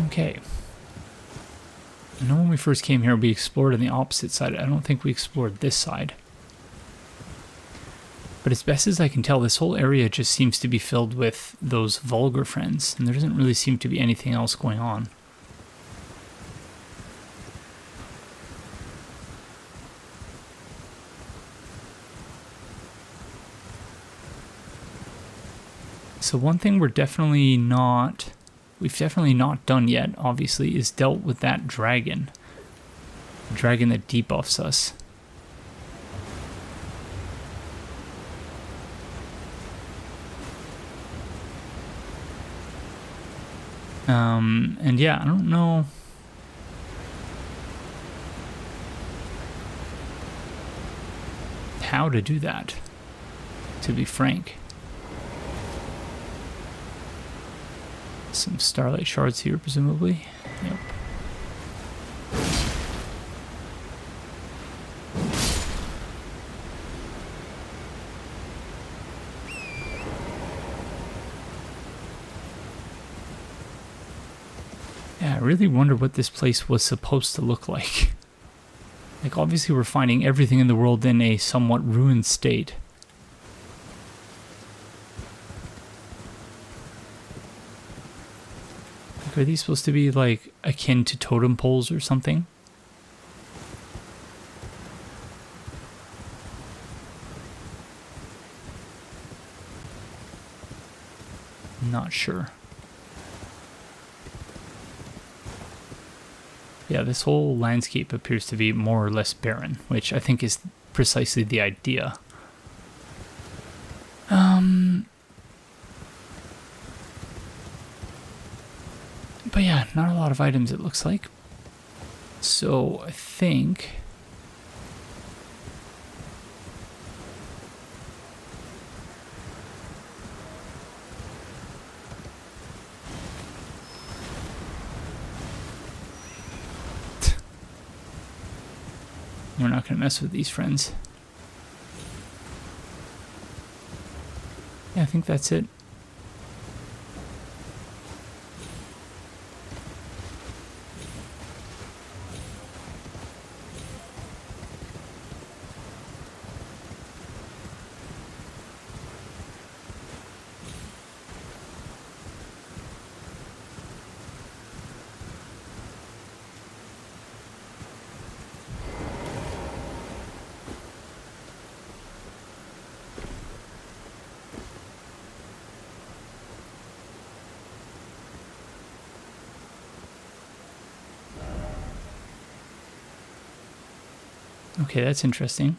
Okay. I know when we first came here, we explored on the opposite side. I don't think we explored this side. But as best as I can tell, this whole area just seems to be filled with those vulgar friends, and there doesn't really seem to be anything else going on. So one thing we've definitely not done yet, obviously, is dealt with that dragon. The dragon that debuffs us. And yeah, I don't know how to do that, to be frank. Some starlight shards here, presumably. Yep. Yeah, I really wonder what this place was supposed to look like. Like, obviously we're finding everything in the world in a somewhat ruined state. Are these supposed to be, like, akin to totem poles or something? Not sure. Yeah, this whole landscape appears to be more or less barren, which I think is precisely the idea. But yeah, not a lot of items, it looks like. So I think... we're not going to mess with these friends. Yeah, I think that's it. Okay, that's interesting.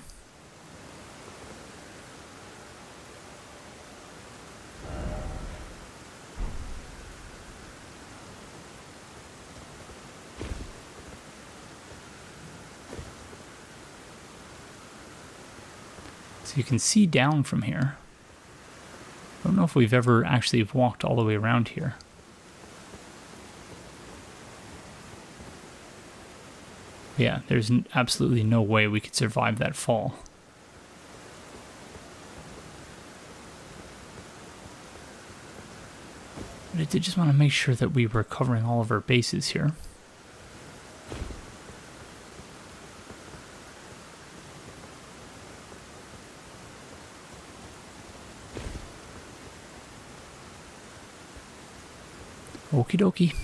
So you can see down from here. I don't know if we've ever actually walked all the way around here. Yeah, there's absolutely no way we could survive that fall. But I did just want to make sure that we were covering all of our bases here. Okie dokie.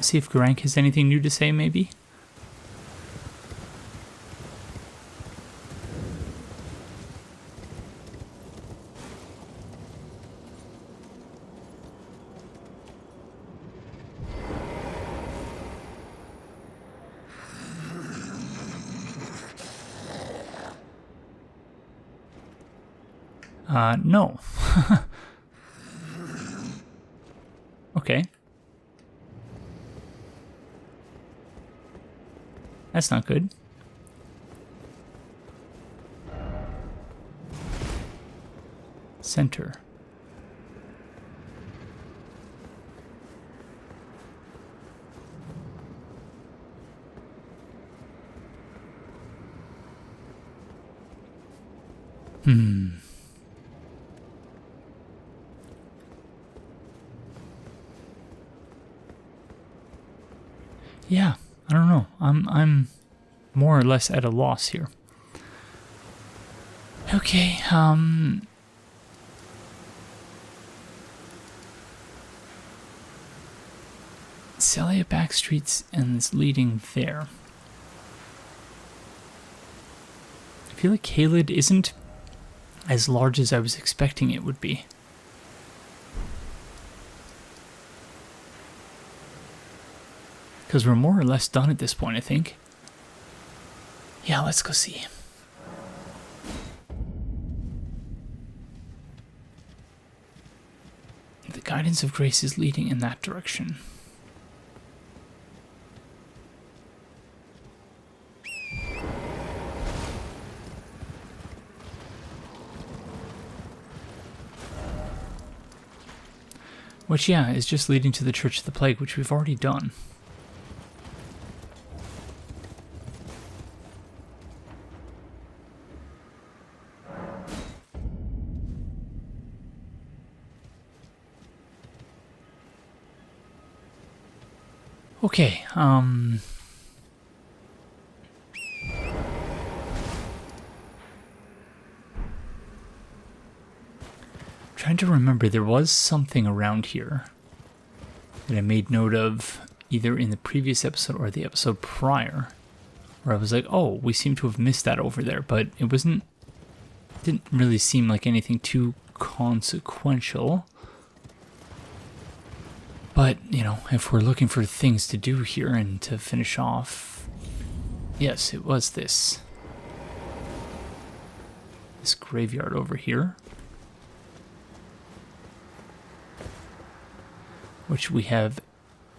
See if Garank has anything new to say, maybe? No. Okay. That's not good. Center. Yeah, I don't know. I'm more or less at a loss here. Okay, Celia backstreets and it's leading there. I feel like Caelid isn't as large as I was expecting it would be. Because we're more or less done at this point, I think. Yeah, let's go see. The guidance of grace is leading in that direction. Which, yeah, is just leading to the Church of the Plague, which we've already done. Okay, trying to remember, there was something around here that I made note of either in the previous episode or the episode prior, where I was like, oh, we seem to have missed that over there, but it didn't really seem like anything too consequential. But, you know, if we're looking for things to do here and to finish off, yes, it was this graveyard over here, which we have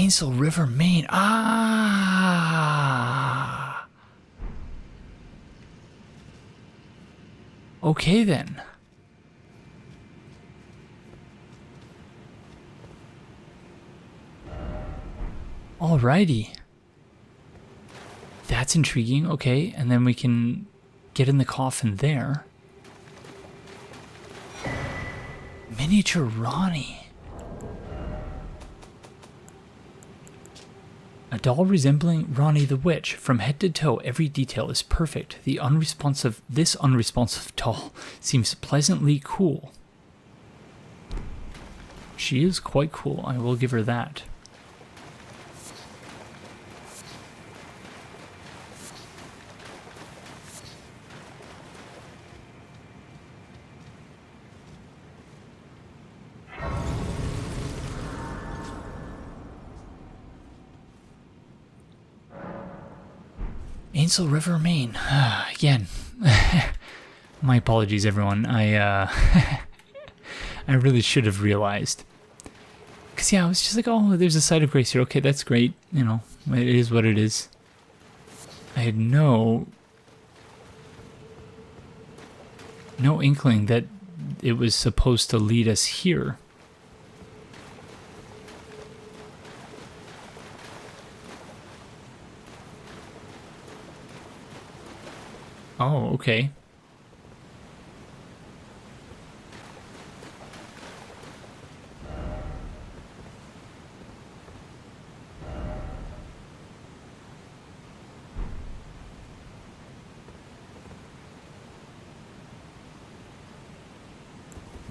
Ainsel River, Maine. Ah. Okay then. Alrighty. That's intriguing. Okay, and then we can get in the coffin there. Miniature Ronnie. A doll resembling Ronnie the Witch. From head to toe, every detail is perfect. This unresponsive doll seems pleasantly cool. She is quite cool, I will give her that. Ainsel River, Maine. Again, my apologies, everyone. I really should have realized. Because, yeah, I was just like, oh, there's a site of grace here. Okay, that's great. You know, it is what it is. I had no inkling that it was supposed to lead us here. Oh, okay.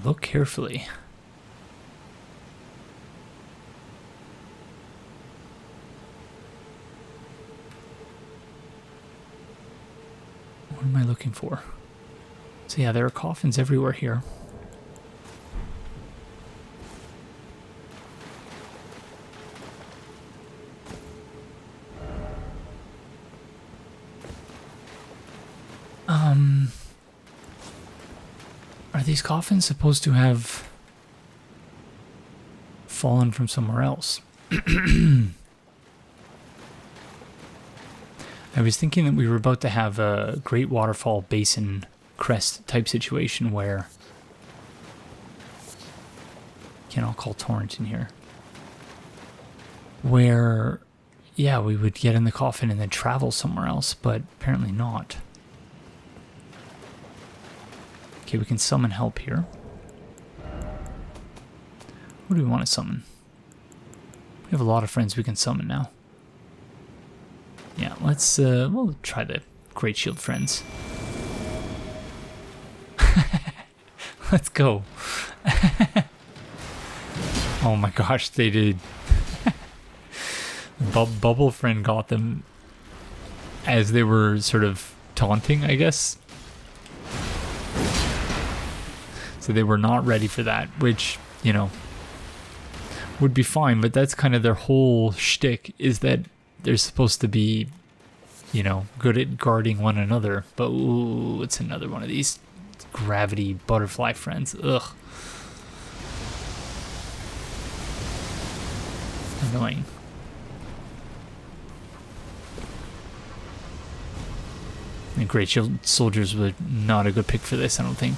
Look carefully. What am I looking for? So yeah, there are coffins everywhere here. Are these coffins supposed to have fallen from somewhere else? I was thinking that we were about to have a Great Waterfall Basin crest type situation where... Can't all call Torrent in here. Where, yeah, we would get in the coffin and then travel somewhere else, but apparently not. Okay, we can summon help here. What do we want to summon? We have a lot of friends we can summon now. Yeah, let's, we'll try the Great Shield friends. Let's go. Oh my gosh, they did. Bubble friend got them as they were sort of taunting, I guess. So they were not ready for that, which, you know, would be fine, but that's kind of their whole shtick, is that they're supposed to be, you know, good at guarding one another. But ooh, it's another one of these gravity butterfly friends. Ugh. Annoying. The Great Shield soldiers were not a good pick for this, I don't think.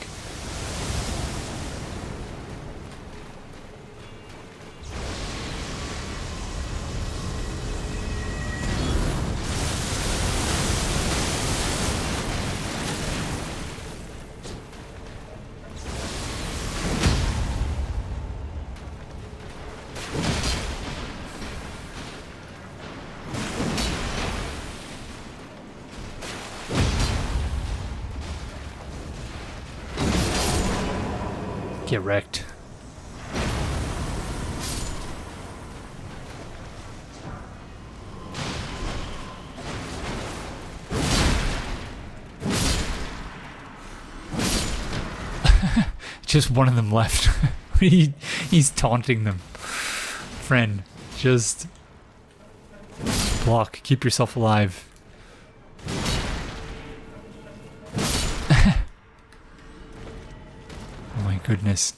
Get wrecked. Just one of them left. He's taunting them. Friend, just block. Keep yourself alive. Goodness.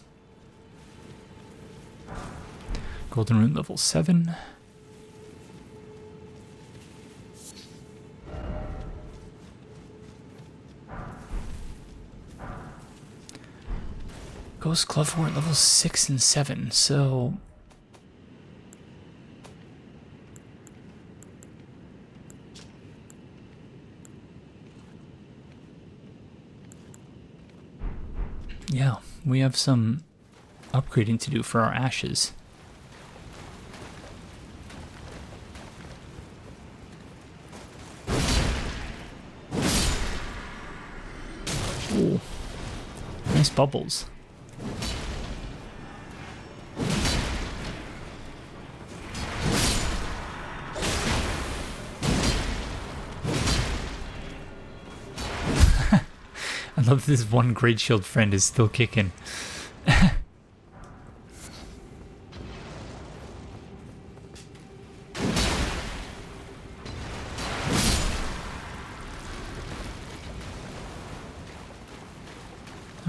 Golden Rune level 7. Ghost Clubwort level 6 and 7, so... yeah, we have some upgrading to do for our ashes. Ooh, nice bubbles. I love this one Great Shield friend is still kicking.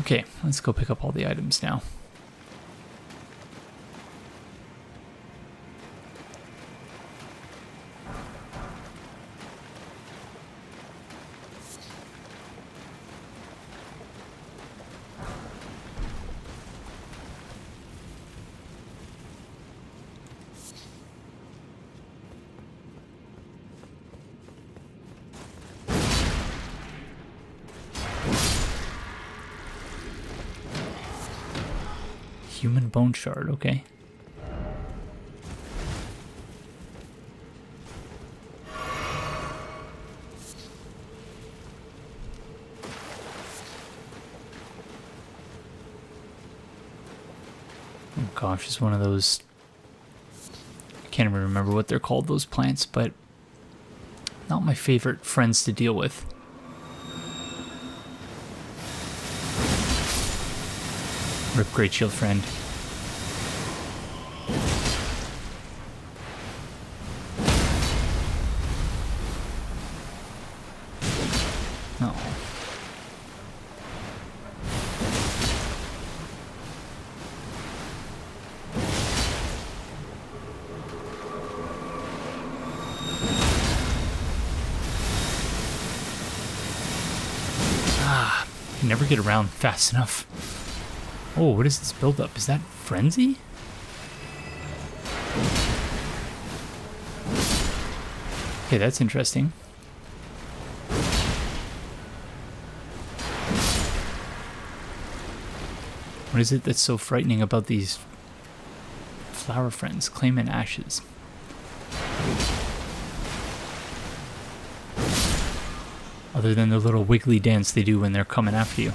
Okay, let's go pick up all the items now. Human bone shard, okay. Oh gosh, it's one of those... I can't even remember what they're called, those plants, but not my favorite friends to deal with. Rip Great Shield friend. Oh. Ah, you never get around fast enough. Oh, what is this buildup? Is that Frenzy? Okay, that's interesting. What is it that's so frightening about these flower friends? Claimant ashes. Other than the little wiggly dance they do when they're coming after you.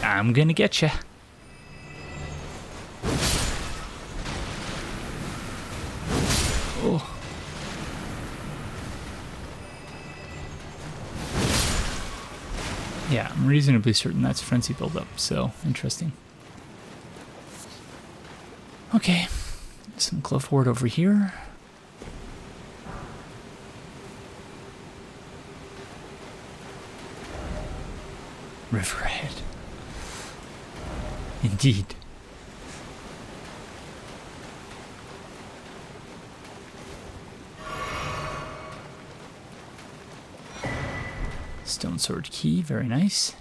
I'm gonna get you. Oh. Yeah, I'm reasonably certain that's frenzy buildup, so interesting. Okay, some Clubwort over here. Riverhead. Indeed. Stone sword key, very nice.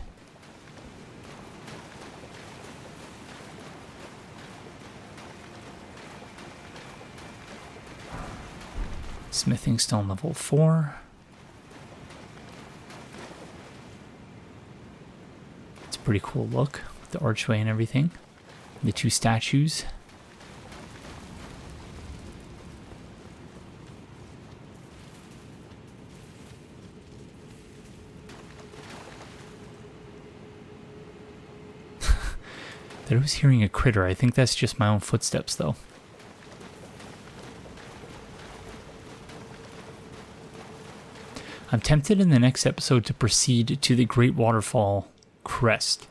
Smithing stone level 4. It's a pretty cool look. The archway and everything. The two statues. Thought I was hearing a critter. I think that's just my own footsteps though. I'm tempted in the next episode to proceed to the Great Waterfall Crest.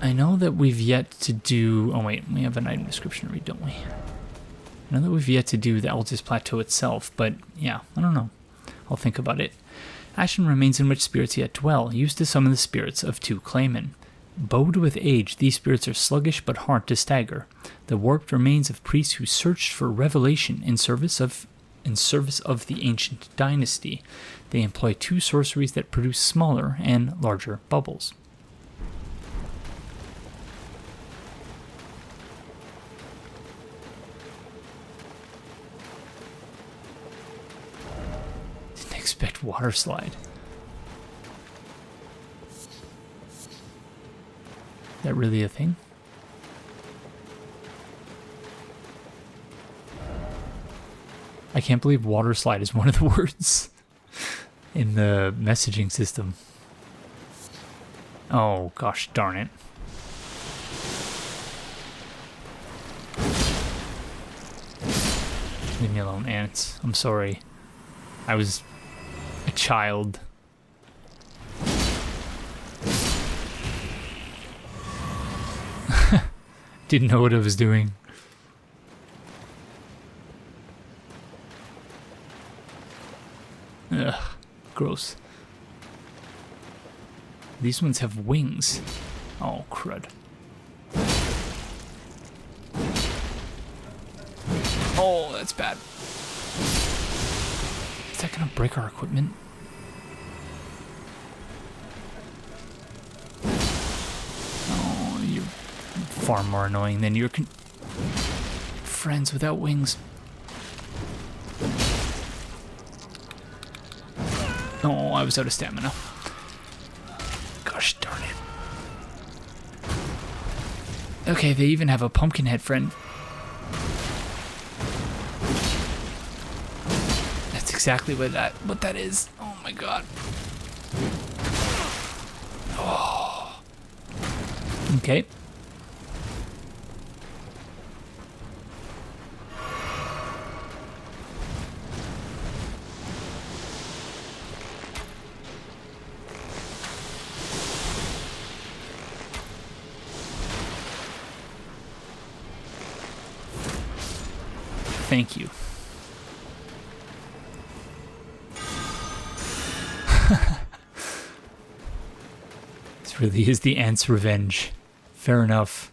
I know that we've yet to do... Oh wait, we have an item description to read, don't we? I know that we've yet to do the Eldest Plateau itself, but yeah, I don't know. I'll think about it. Ashen remains in which spirits yet dwell, used to summon the spirits of two Claymen. Bowed with age, these spirits are sluggish but hard to stagger. The warped remains of priests who searched for revelation in service of the ancient dynasty. They employ two sorceries that produce smaller and larger bubbles. expect water slide. Is that really a thing? I can't believe water slide is one of the words in the messaging system. Oh, gosh darn it. Leave me alone, ants. I'm sorry. I was a child. Didn't know what I was doing. Ugh, gross. These ones have wings. Oh, crud. Oh, that's bad. Is that gonna break our equipment? Oh, you're far more annoying than your friends without wings. Oh, I was out of stamina. Gosh darn it. Okay, they even have a pumpkin head friend. That's exactly what that is. Oh my god. Oh. Okay. Thank you. This really is the ant's revenge. Fair enough.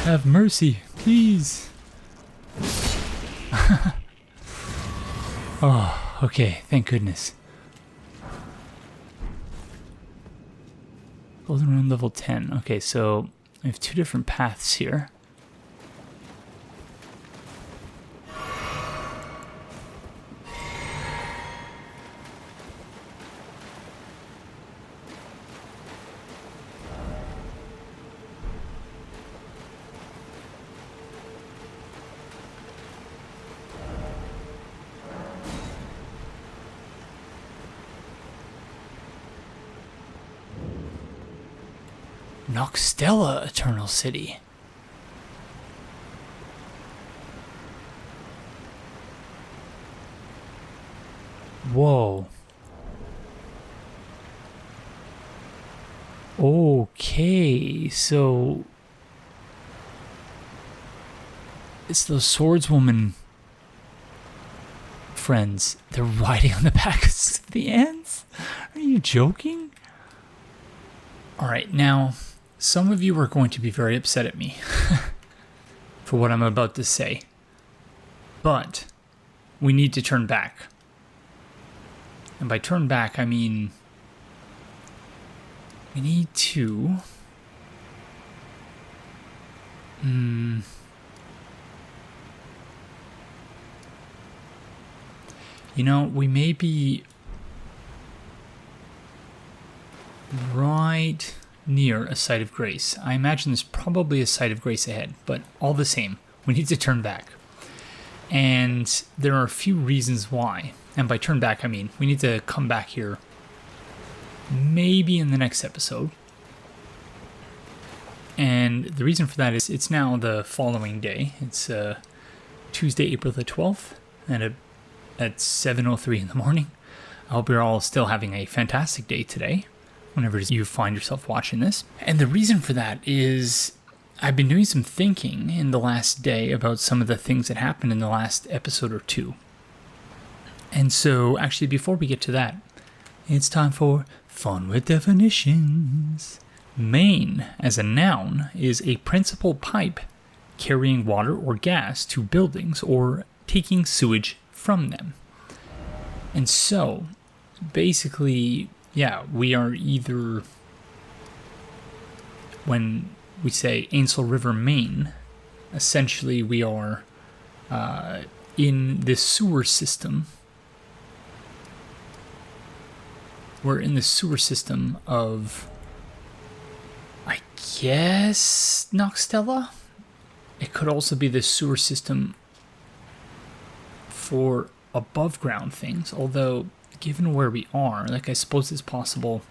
Have mercy, please. Oh, okay, thank goodness. Golden Rune level 10. Okay, so I have two different paths here. Noxtella Eternal City. Whoa. Okay, so it's those swordswoman friends. They're riding on the back of the ants? Are you joking? Alright, now some of you are going to be very upset at me for what I'm about to say. But we need to turn back. And by turn back, I mean we need to you know, we may be right near a site of grace. I imagine there's probably a site of grace ahead, but all the same, we need to turn back. And there are a few reasons why. And by turn back, I mean we need to come back here maybe in the next episode. And the reason for that is it's now the following day. It's Tuesday, April the 12th, and at 7:03 in the morning. I hope you're all still having a fantastic day today, whenever you find yourself watching this. And the reason for that is I've been doing some thinking in the last day about some of the things that happened in the last episode or two. And so, actually, before we get to that, it's time for Fun with Definitions. Main, as a noun, is a principal pipe carrying water or gas to buildings or taking sewage from them. And so, basically, yeah, we are either, when we say Ainsel River main, essentially we are in this sewer system. We're in the sewer system of, I guess, Noxtella? It could also be the sewer system for above ground things, although given where we are, like I suppose it's possible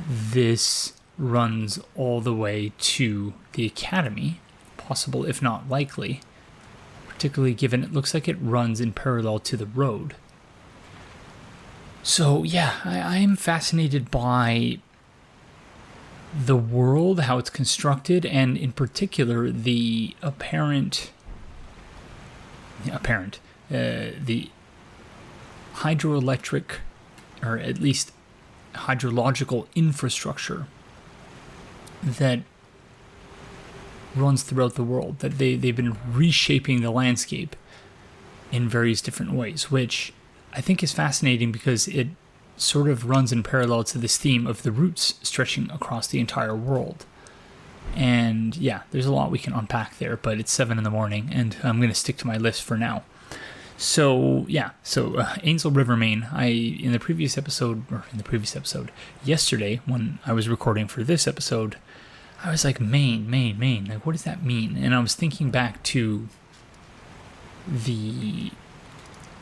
this runs all the way to the academy, possible if not likely, particularly given it looks like it runs in parallel to the road. So yeah, I am fascinated by the world, how it's constructed, and in particular the the hydroelectric, or at least hydrological infrastructure that runs throughout the world, that they've been reshaping the landscape in various different ways, which I think is fascinating because it sort of runs in parallel to this theme of the roots stretching across the entire world. And yeah, there's a lot we can unpack there, but it's 7 in the morning and I'm going to stick to my list for now. So yeah, Ainsel Rivermane, in the previous episode, yesterday when I was recording for this episode, I was like, Maine, like what does that mean? And I was thinking back to the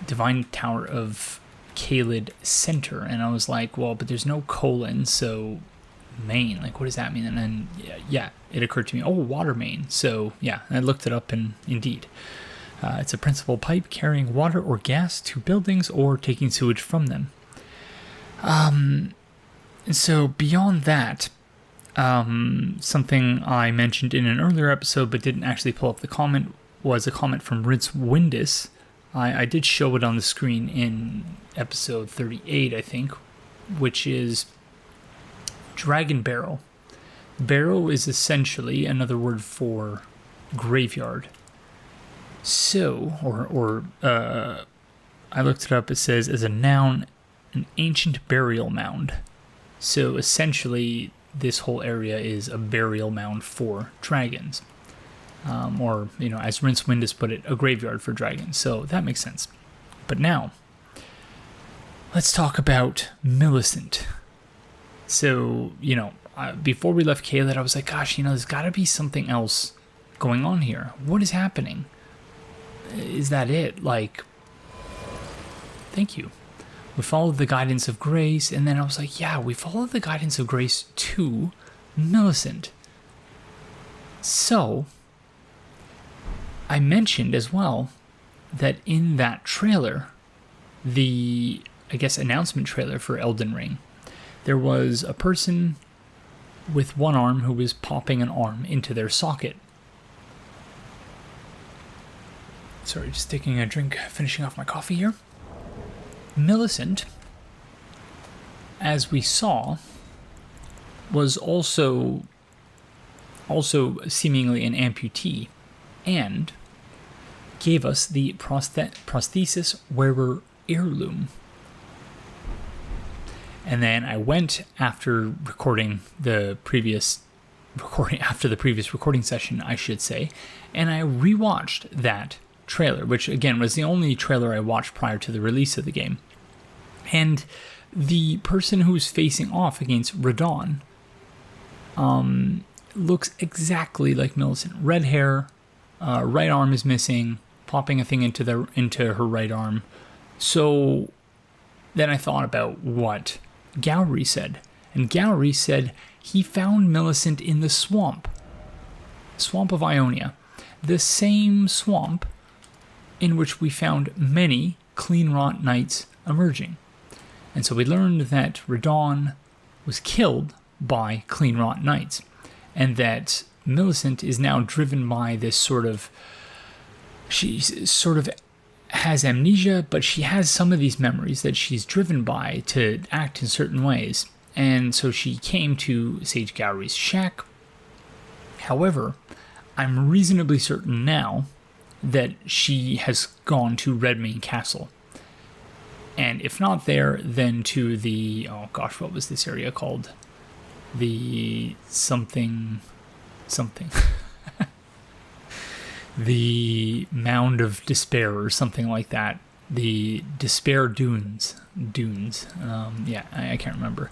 Divine Tower of Caelid Center, and I was like, well, but there's no colon, so Maine, like what does that mean? And then yeah, it occurred to me, oh, water main. So yeah, I looked it up, and indeed, it's a principal pipe carrying water or gas to buildings or taking sewage from them. So beyond that, something I mentioned in an earlier episode but didn't actually pull up the comment was a comment from Rince Windus. I did show it on the screen in episode 38, I think, which is Dragonbarrow. Barrow is essentially another word for graveyard. So, I looked it up, it says as a noun, an ancient burial mound. So essentially, this whole area is a burial mound for dragons. Or, as Rince Windus put it, a graveyard for dragons. So that makes sense. But now, let's talk about Millicent. So, before we left Caelid, I was like, gosh, there's got to be something else going on here. What is happening? Is that it? Like, thank you. We followed the guidance of grace, and then I was like, yeah, we followed the guidance of grace to Millicent. So, I mentioned as well that in that trailer, the, announcement trailer for Elden Ring, there was a person with one arm who was popping an arm into their socket. Sorry, just taking a drink, finishing off my coffee here. Millicent, as we saw, was also seemingly an amputee, and gave us the prosthesis wearer heirloom. And then I went after the previous recording session, I should say, and I rewatched that trailer, which again was the only trailer I watched prior to the release of the game. And the person who's facing off against Radon looks exactly like Millicent. Red hair, right arm is missing, popping a thing into her right arm. So then I thought about what Gowry said. And Gowry said he found Millicent in the swamp of Ionia. The same swamp in which we found many Cleanrot Knights emerging. And so we learned that Radon was killed by Cleanrot Knights, and that Millicent is now driven by this she sort of has amnesia, but she has some of these memories that she's driven by to act in certain ways. And so she came to Sage Gowry's shack. However, I'm reasonably certain now that she has gone to Redmane Castle. And if not there, then to the, what was this area called? The something. the Mound of Despair or something like that. The Despair Dunes. Yeah, I can't remember.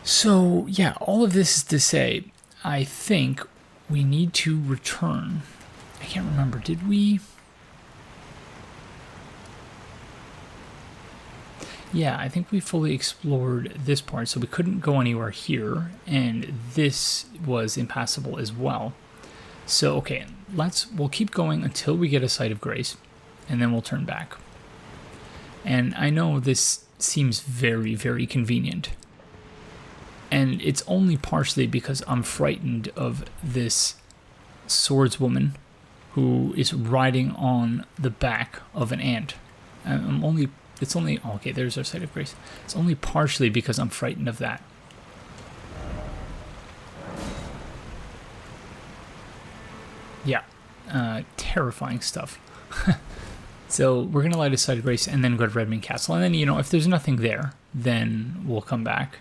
So, yeah, all of this is to say, I think we need to return. I can't remember. Did we? Yeah, I think we fully explored this part, so we couldn't go anywhere here, and this was impassable as well. So, okay, we'll keep going until we get a Site of Grace, and then we'll turn back. And I know this seems very, very convenient. And it's only partially because I'm frightened of this swordswoman who is riding on the back of an ant. It's only, okay, there's our Site of Grace. It's only partially because I'm frightened of that. Yeah, terrifying stuff. So we're going to light a Site of Grace and then go to Redmane Castle. And then, you know, if there's nothing there, then we'll come back.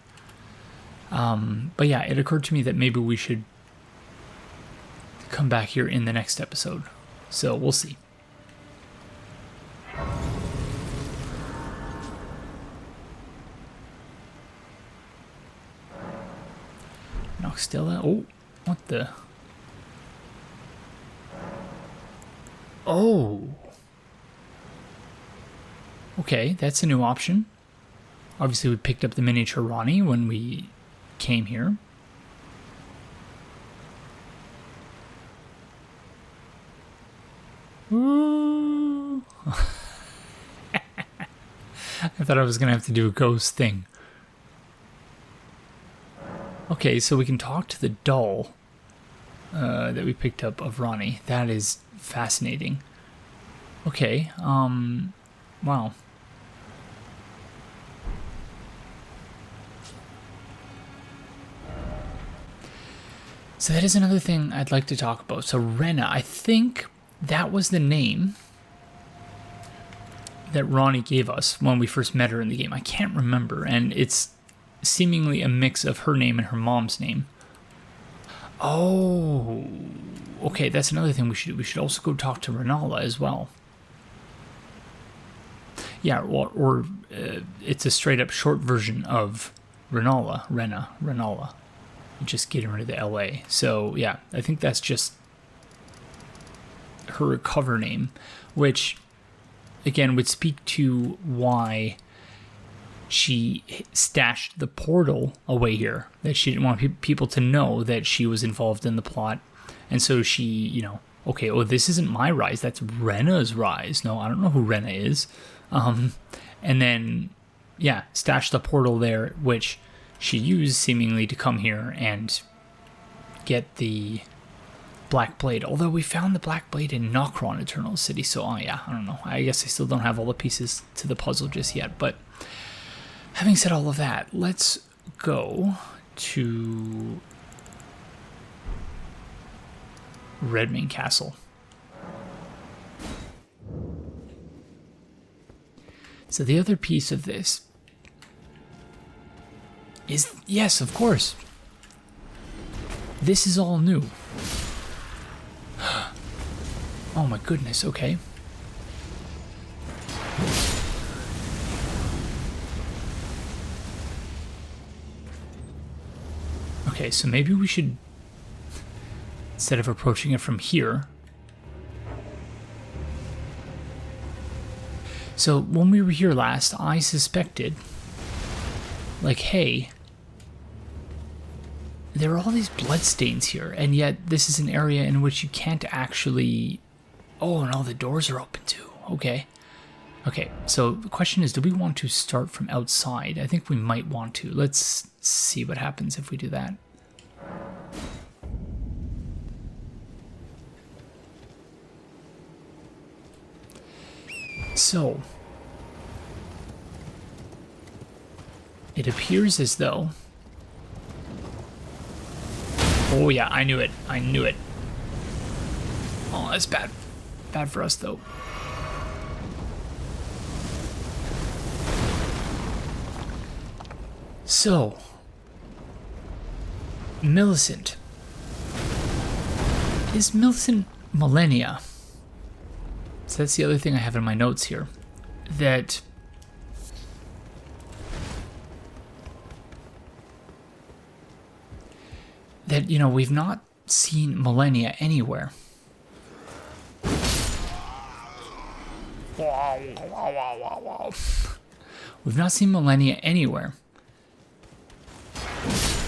But yeah, it occurred to me that maybe we should come back here in the next episode. So we'll see. Noxtella. Oh, what the? Oh. Okay, that's a new option. Obviously, we picked up the miniature Ronnie when we came here. Ooh. I thought I was going to have to do a ghost thing. Okay, so we can talk to the doll that we picked up of Ronnie. That is fascinating. Okay, wow. So that is another thing I'd like to talk about. So Renna, I think that was the name that Ronnie gave us when we first met her in the game. I can't remember, and it's seemingly a mix of her name and her mom's name. Oh, okay, that's another thing we should do. We should also go talk to Renala as well. Yeah, or it's a straight up short version of Renala. Just getting rid of the LA. So yeah, I think that's just her cover name, which again would speak to why she stashed the portal away here, that she didn't want people to know that she was involved in the plot. And so she, you know, okay, oh, this isn't my rise, that's Renna's rise. No, I don't know who Renna is. And then, yeah, stashed the portal there, which she used seemingly to come here and get the Black Blade. Although we found the Black Blade in Nokron Eternal City, so yeah, I don't know. I guess I still don't have all the pieces to the puzzle just yet. But having said all of that, let's go to Redmane Castle. So the other piece of this is, yes, of course, this is all new. Oh my goodness, okay. Okay, so maybe we should, instead of approaching it from here. So when we were here last, I suspected, like, hey, there are all these bloodstains here, and yet this is an area in which you can't actually... Oh, and all the doors are open too. Okay. Okay, so the question is, do we want to start from outside? I think we might want to. Let's see what happens if we do that. So, it appears as though... Oh yeah, I knew it. I knew it. Oh, that's bad. Bad for us, though. So, Millicent. Is Millicent millennia. So that's the other thing I have in my notes here. That you know, we've not seen millennia anywhere. We've not seen millennia anywhere.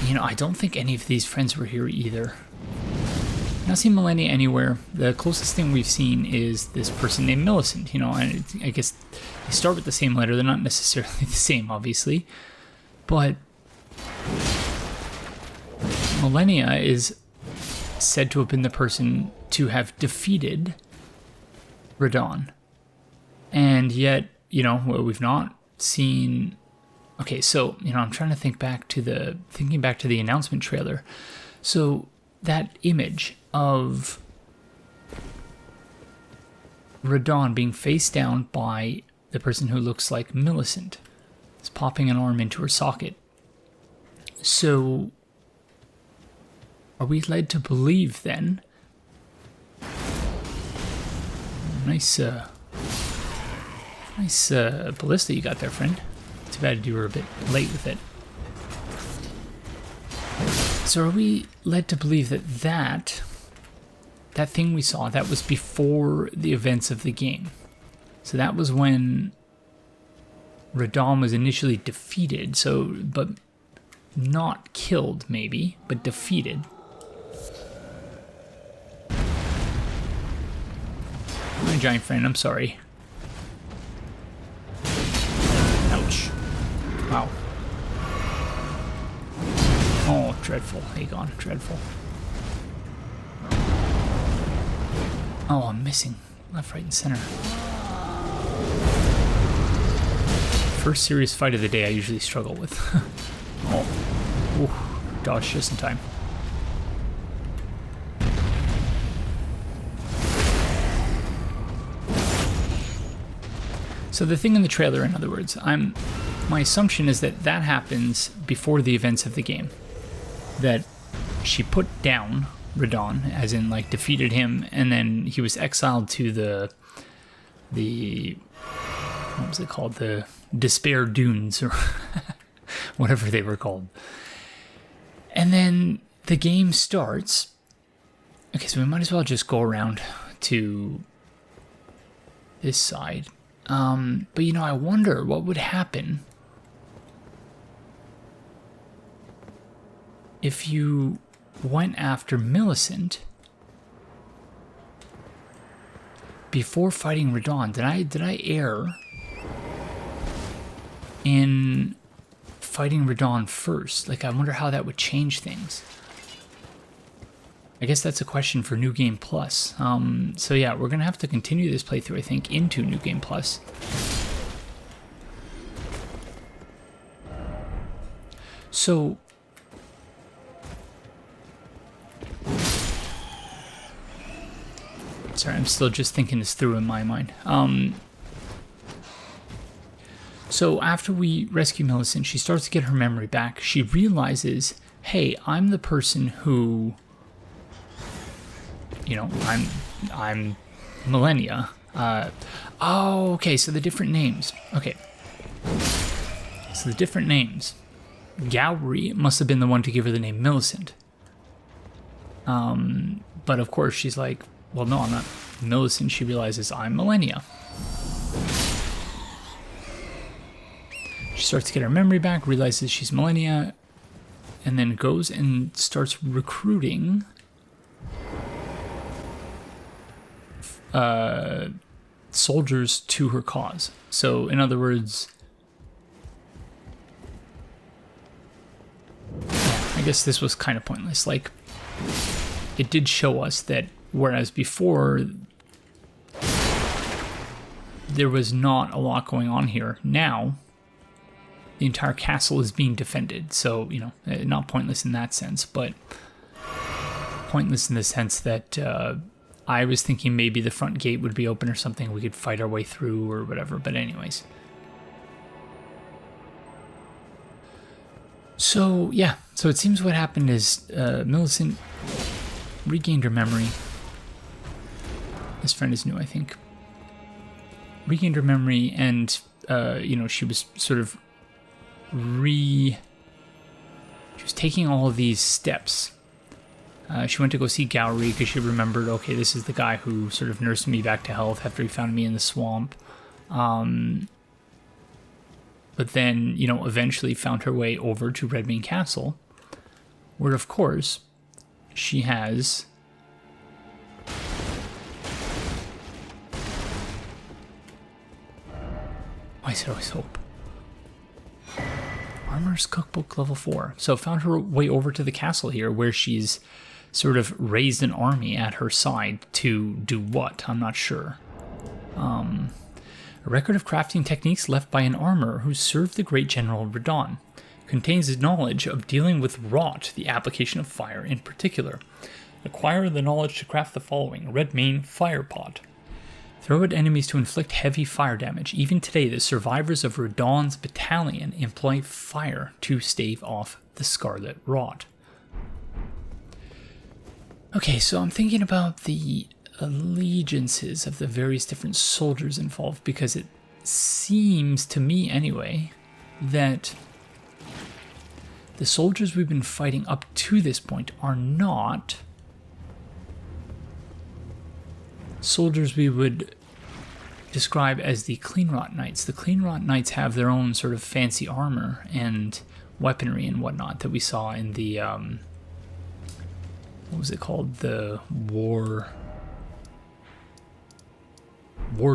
You know, I don't think any of these friends were here either. Not seen millennia anywhere. The closest thing we've seen is this person named Millicent. You know, and I guess they start with the same letter. They're not necessarily the same, obviously, but millennia is said to have been the person to have defeated Radahn, and yet, you know, we've not seen. Okay, so, you know, I'm trying to thinking back to the announcement trailer. So that image of Radahn being face down by the person who looks like Millicent is popping an arm into her socket. So are we led to believe then? Nice ballista you got there, friend. Too bad you were a bit late with it. So are we led to believe that thing we saw, that was before the events of the game? So that was when Radahn was initially defeated, so, but not killed maybe, but defeated. My giant friend, I'm sorry. Ouch. Wow. Oh, dreadful, Aegon, dreadful. Oh, I'm missing left, right, and center. First serious fight of the day I usually struggle with. Oh, ooh, dodged just in time. So the thing in the trailer, in other words, my assumption is that happens before the events of the game. That she put down Radahn, as in like defeated him, and then he was exiled to the what was it called? The Despair Dunes, or whatever they were called. And then the game starts. Okay, so we might as well just go around to this side. But you know, I wonder what would happen if you went after Millicent before fighting Radahn. Did I err in fighting Radahn first? Like, I wonder how that would change things. I guess that's a question for New Game Plus. So yeah, we're gonna have to continue this playthrough, I think, into New Game Plus. So sorry, I'm still just thinking this through in my mind. So after we rescue Millicent, she starts to get her memory back. She realizes, hey, I'm the person who, you know, I'm Millennia. Oh, okay, so the different names. Okay. So the different names. Gowry must have been the one to give her the name Millicent. But of course she's like, well, no, I'm not Millicent. She realizes I'm Millennia. She starts to get her memory back, realizes she's Millennia, and then goes and starts recruiting soldiers to her cause. So, in other words, I guess this was kind of pointless. Like, it did show us that whereas before there was not a lot going on here, now the entire castle is being defended. So, you know, not pointless in that sense, but pointless in the sense that I was thinking maybe the front gate would be open or something, we could fight our way through or whatever, but anyways. So, yeah, so it seems what happened is Millicent regained her memory, This friend is new, I think. Regained her memory, and, you know, she was sort of she was taking all of these steps. She went to go see Gowry because she remembered, okay, this is the guy who sort of nursed me back to health after he found me in the swamp. But then, you know, eventually found her way over to Redmane Castle, where, of course, she has... I said always hope. Armor's Cookbook level 4. So found her way over to the castle here, where she's sort of raised an army at her side to do what? I'm not sure. A record of crafting techniques left by an armorer who served the great General Radon. Contains knowledge of dealing with rot, the application of fire in particular. Acquire the knowledge to craft the following: Redmane Fire Pot. Throw at enemies to inflict heavy fire damage. Even today, the survivors of Radon's battalion employ fire to stave off the scarlet rot. Okay, so I'm thinking about the allegiances of the various different soldiers involved, because it seems to me anyway that the soldiers we've been fighting up to this point are not soldiers we would describe as the Cleanrot Knights. The Cleanrot Knights have their own sort of fancy armor and weaponry and whatnot that we saw in the what was it called? The War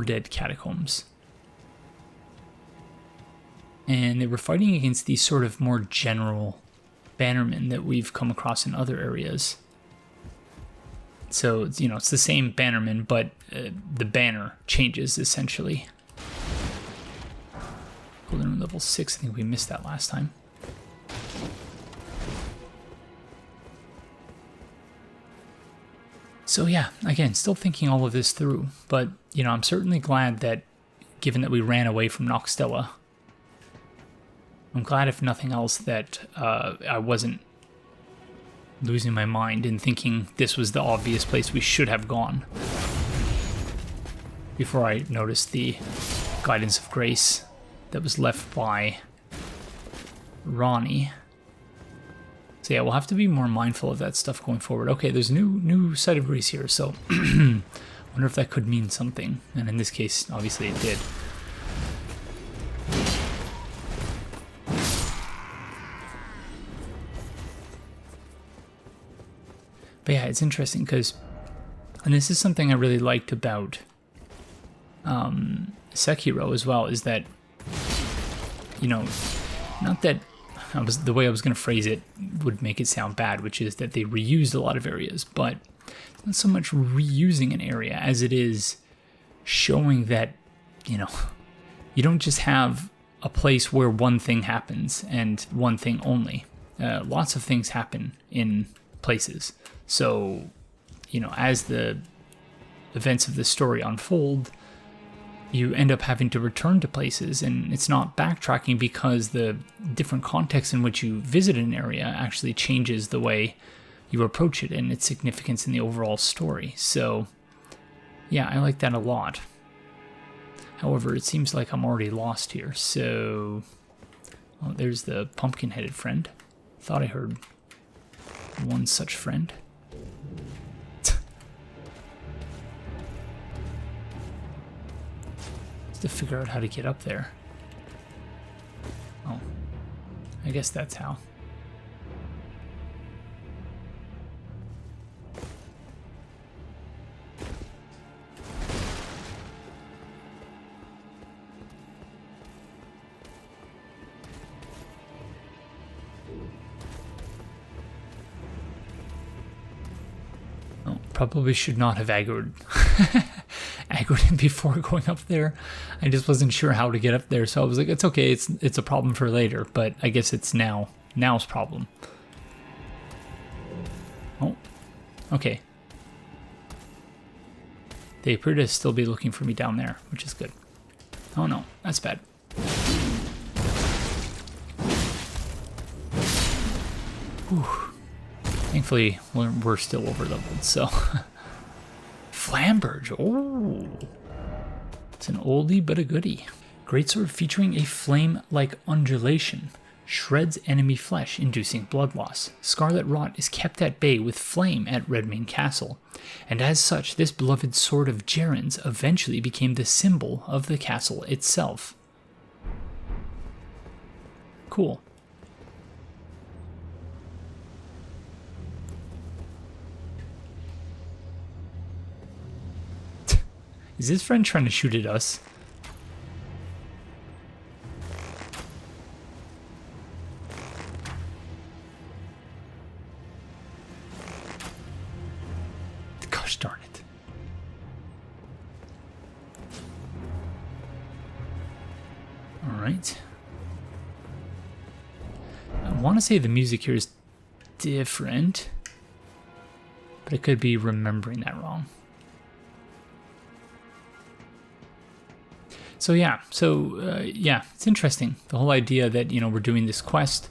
Dead Catacombs. And they were fighting against these sort of more general bannermen that we've come across in other areas. So, you know, it's the same bannerman, but the banner changes, essentially. Golden Rune level 6, I think we missed that last time. So yeah, again, still thinking all of this through, but, you know, I'm certainly glad that, given that we ran away from Noxtella, I'm glad, if nothing else, that I wasn't losing my mind and thinking this was the obvious place we should have gone before I noticed the guidance of grace that was left by Ronnie. So yeah, we'll have to be more mindful of that stuff going forward. Okay, there's a new site of grace here, so wonder if that could mean something. And in this case, obviously it did. But yeah, it's interesting because, and this is something I really liked about Sekiro as well, is that, you know, not that the way I was going to phrase it would make it sound bad, which is that they reused a lot of areas, but it's not so much reusing an area as it is showing that, you know, you don't just have a place where one thing happens and one thing only. Lots of things happen in places. So, you know, as the events of the story unfold, you end up having to return to places, and it's not backtracking because the different context in which you visit an area actually changes the way you approach it and its significance in the overall story. So, yeah, I like that a lot. However, it seems like I'm already lost here, so... Oh, there's the pumpkin-headed friend. Thought I heard one such friend. To figure out how to get up there. Oh, I guess that's how. Oh, probably should not have aggroed him before going up there. I just wasn't sure how to get up there, so I was like, it's okay, it's a problem for later, but I guess it's now's problem. Oh, okay. They appear to still be looking for me down there, which is good. Oh no, that's bad. Whew. Thankfully, we're still over leveled, so Flamberge. Oh. It's an oldie but a goodie. Greatsword featuring a flame-like undulation. Shreds enemy flesh, inducing blood loss. Scarlet Rot is kept at bay with flame at Redmane Castle, and as such, this beloved sword of Jaren's eventually became the symbol of the castle itself. Cool. Is this friend trying to shoot at us? Gosh darn it. All right. I want to say the music here is different, but I could be remembering that wrong. So yeah, it's interesting. The whole idea that, you know, we're doing this quest,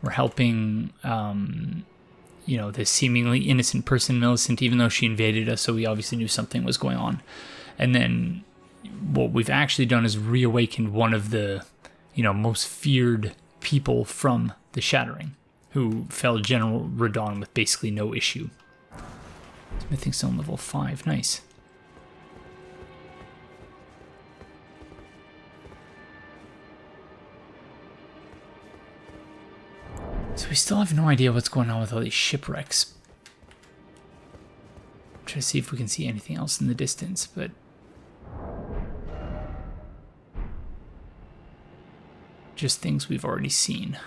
we're helping, you know, this seemingly innocent person, Millicent, even though she invaded us, so we obviously knew something was going on. And then what we've actually done is reawakened one of the, you know, most feared people from the Shattering, who fell General Radon with basically no issue. Smithing Stone level 5, nice. So we still have no idea what's going on with all these shipwrecks. Try to see if we can see anything else in the distance, but just things we've already seen.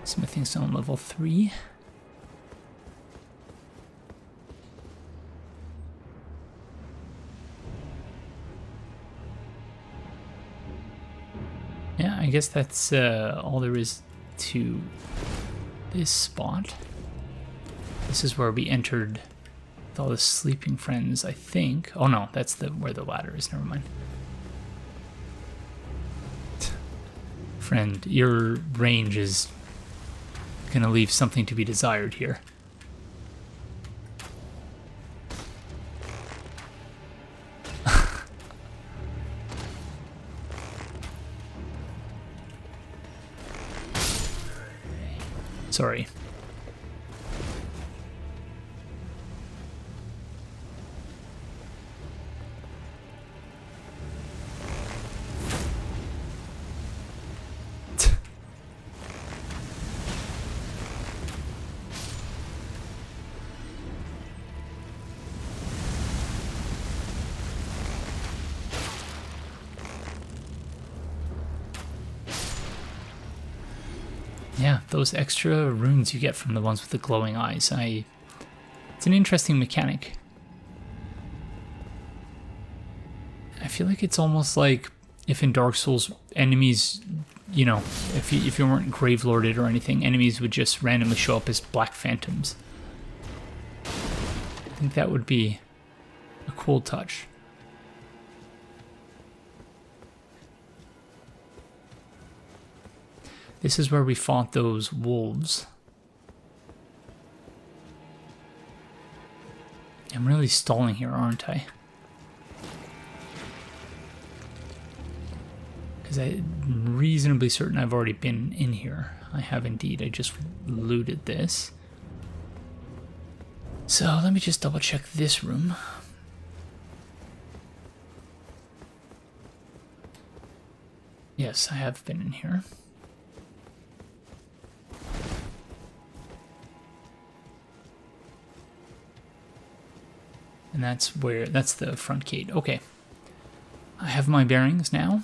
Smithing Stone level 3. Yeah, I guess that's all there is to this spot. This is where we entered with all the sleeping friends, I think. Oh no, that's where the ladder is. Never mind. Friend, your range is gonna leave something to be desired here. Sorry. Yeah, those extra runes you get from the ones with the glowing eyes. It's an interesting mechanic. I feel like it's almost like if in Dark Souls enemies, you know, if you weren't Gravelorded or anything, enemies would just randomly show up as black phantoms. I think that would be a cool touch. This is where we fought those wolves. I'm really stalling here, aren't I? Because I'm reasonably certain I've already been in here. I have indeed. I just looted this. So let me just double check this room. Yes, I have been in here. And that's the front gate. Okay. I have my bearings now.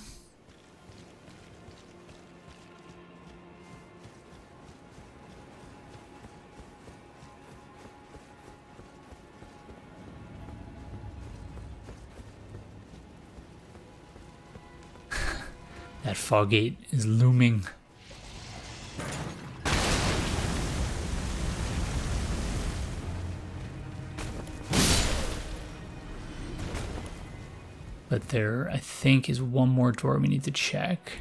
That fog gate is looming. But there, I think, is one more door we need to check.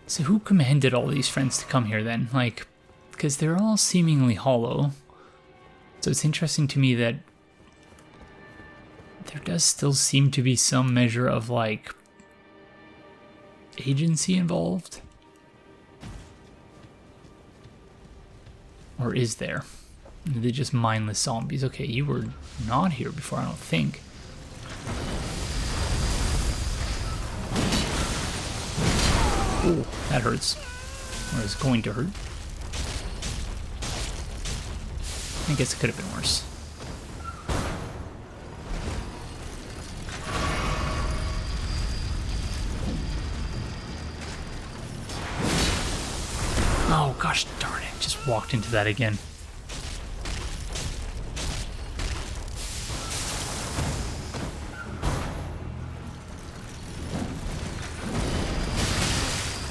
So who commanded all these friends to come here then? Like, because they're all seemingly hollow. So it's interesting to me that there does still seem to be some measure of, like, agency involved. Or is there? Are they just mindless zombies? Okay, you were not here before, I don't think. Oh, that hurts. Or is going to hurt. I guess it could have been worse. Oh gosh darn it, just walked into that again.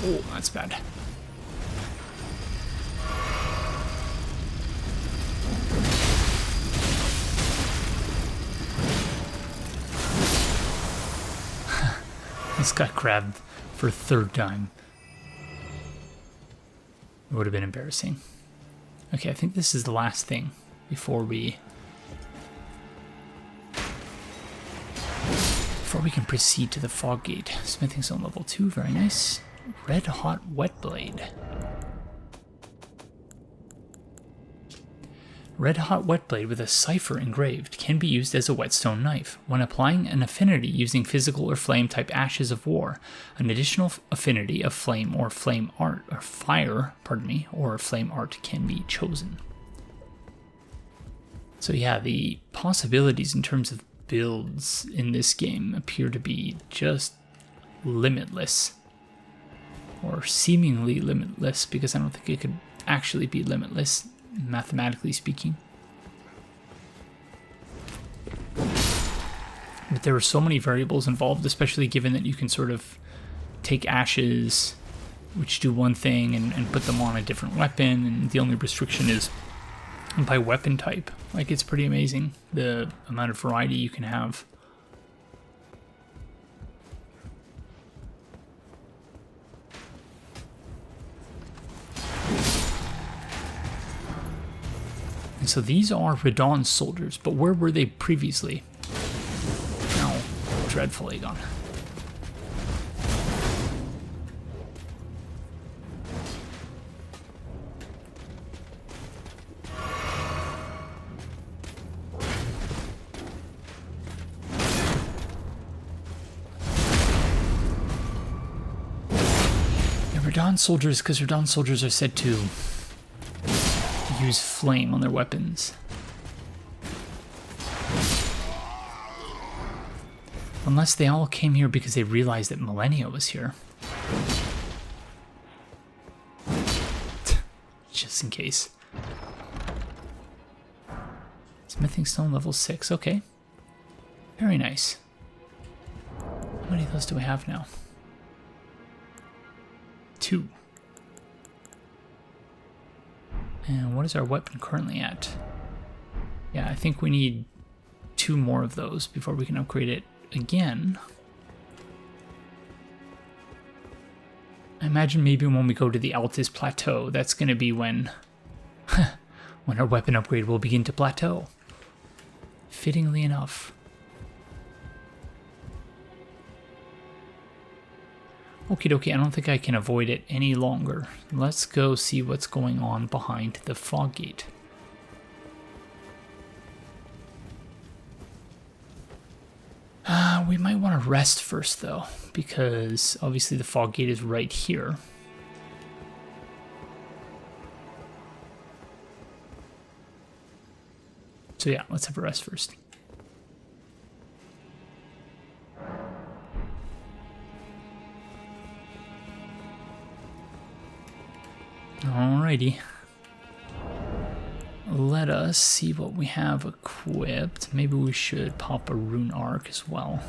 Oh, that's bad. This got grabbed for a third time. It would have been embarrassing. Okay, I think this is the last thing before we can proceed to the fog gate. Smithing stone level 2, very nice. Red hot wet blade. Red hot wet blade with a cipher engraved can be used as a whetstone knife. When applying an affinity using physical or flame type ashes of war, an additional affinity of flame or flame art or fire, or flame art can be chosen. So yeah, the possibilities in terms of builds in this game appear to be just limitless. Or seemingly limitless, because I don't think it could actually be limitless, mathematically speaking. But there are so many variables involved, especially given that you can sort of take ashes, which do one thing, and put them on a different weapon, and the only restriction is by weapon type. Like, it's pretty amazing the amount of variety you can have. And so these are Radon soldiers, but where were they previously? No, dreadful Aegon. Yeah, Radon soldiers, because Radon soldiers are said to use flame on their weapons. Unless they all came here because they realized that Millennia was here. Just in case. Smithing stone level 6, okay. Very nice. How many of those do we have now? 2. And what is our weapon currently at? Yeah, I think we need 2 more of those before we can upgrade it again. I imagine maybe when we go to the Altus Plateau, that's going to be when when our weapon upgrade will begin to plateau. Fittingly enough. Okie dokie, I don't think I can avoid it any longer. Let's go see what's going on behind the fog gate. We might want to rest first though, because obviously the fog gate is right here. So yeah, let's have a rest first. Alrighty. Let us see what we have equipped. Maybe we should pop a rune arc as well.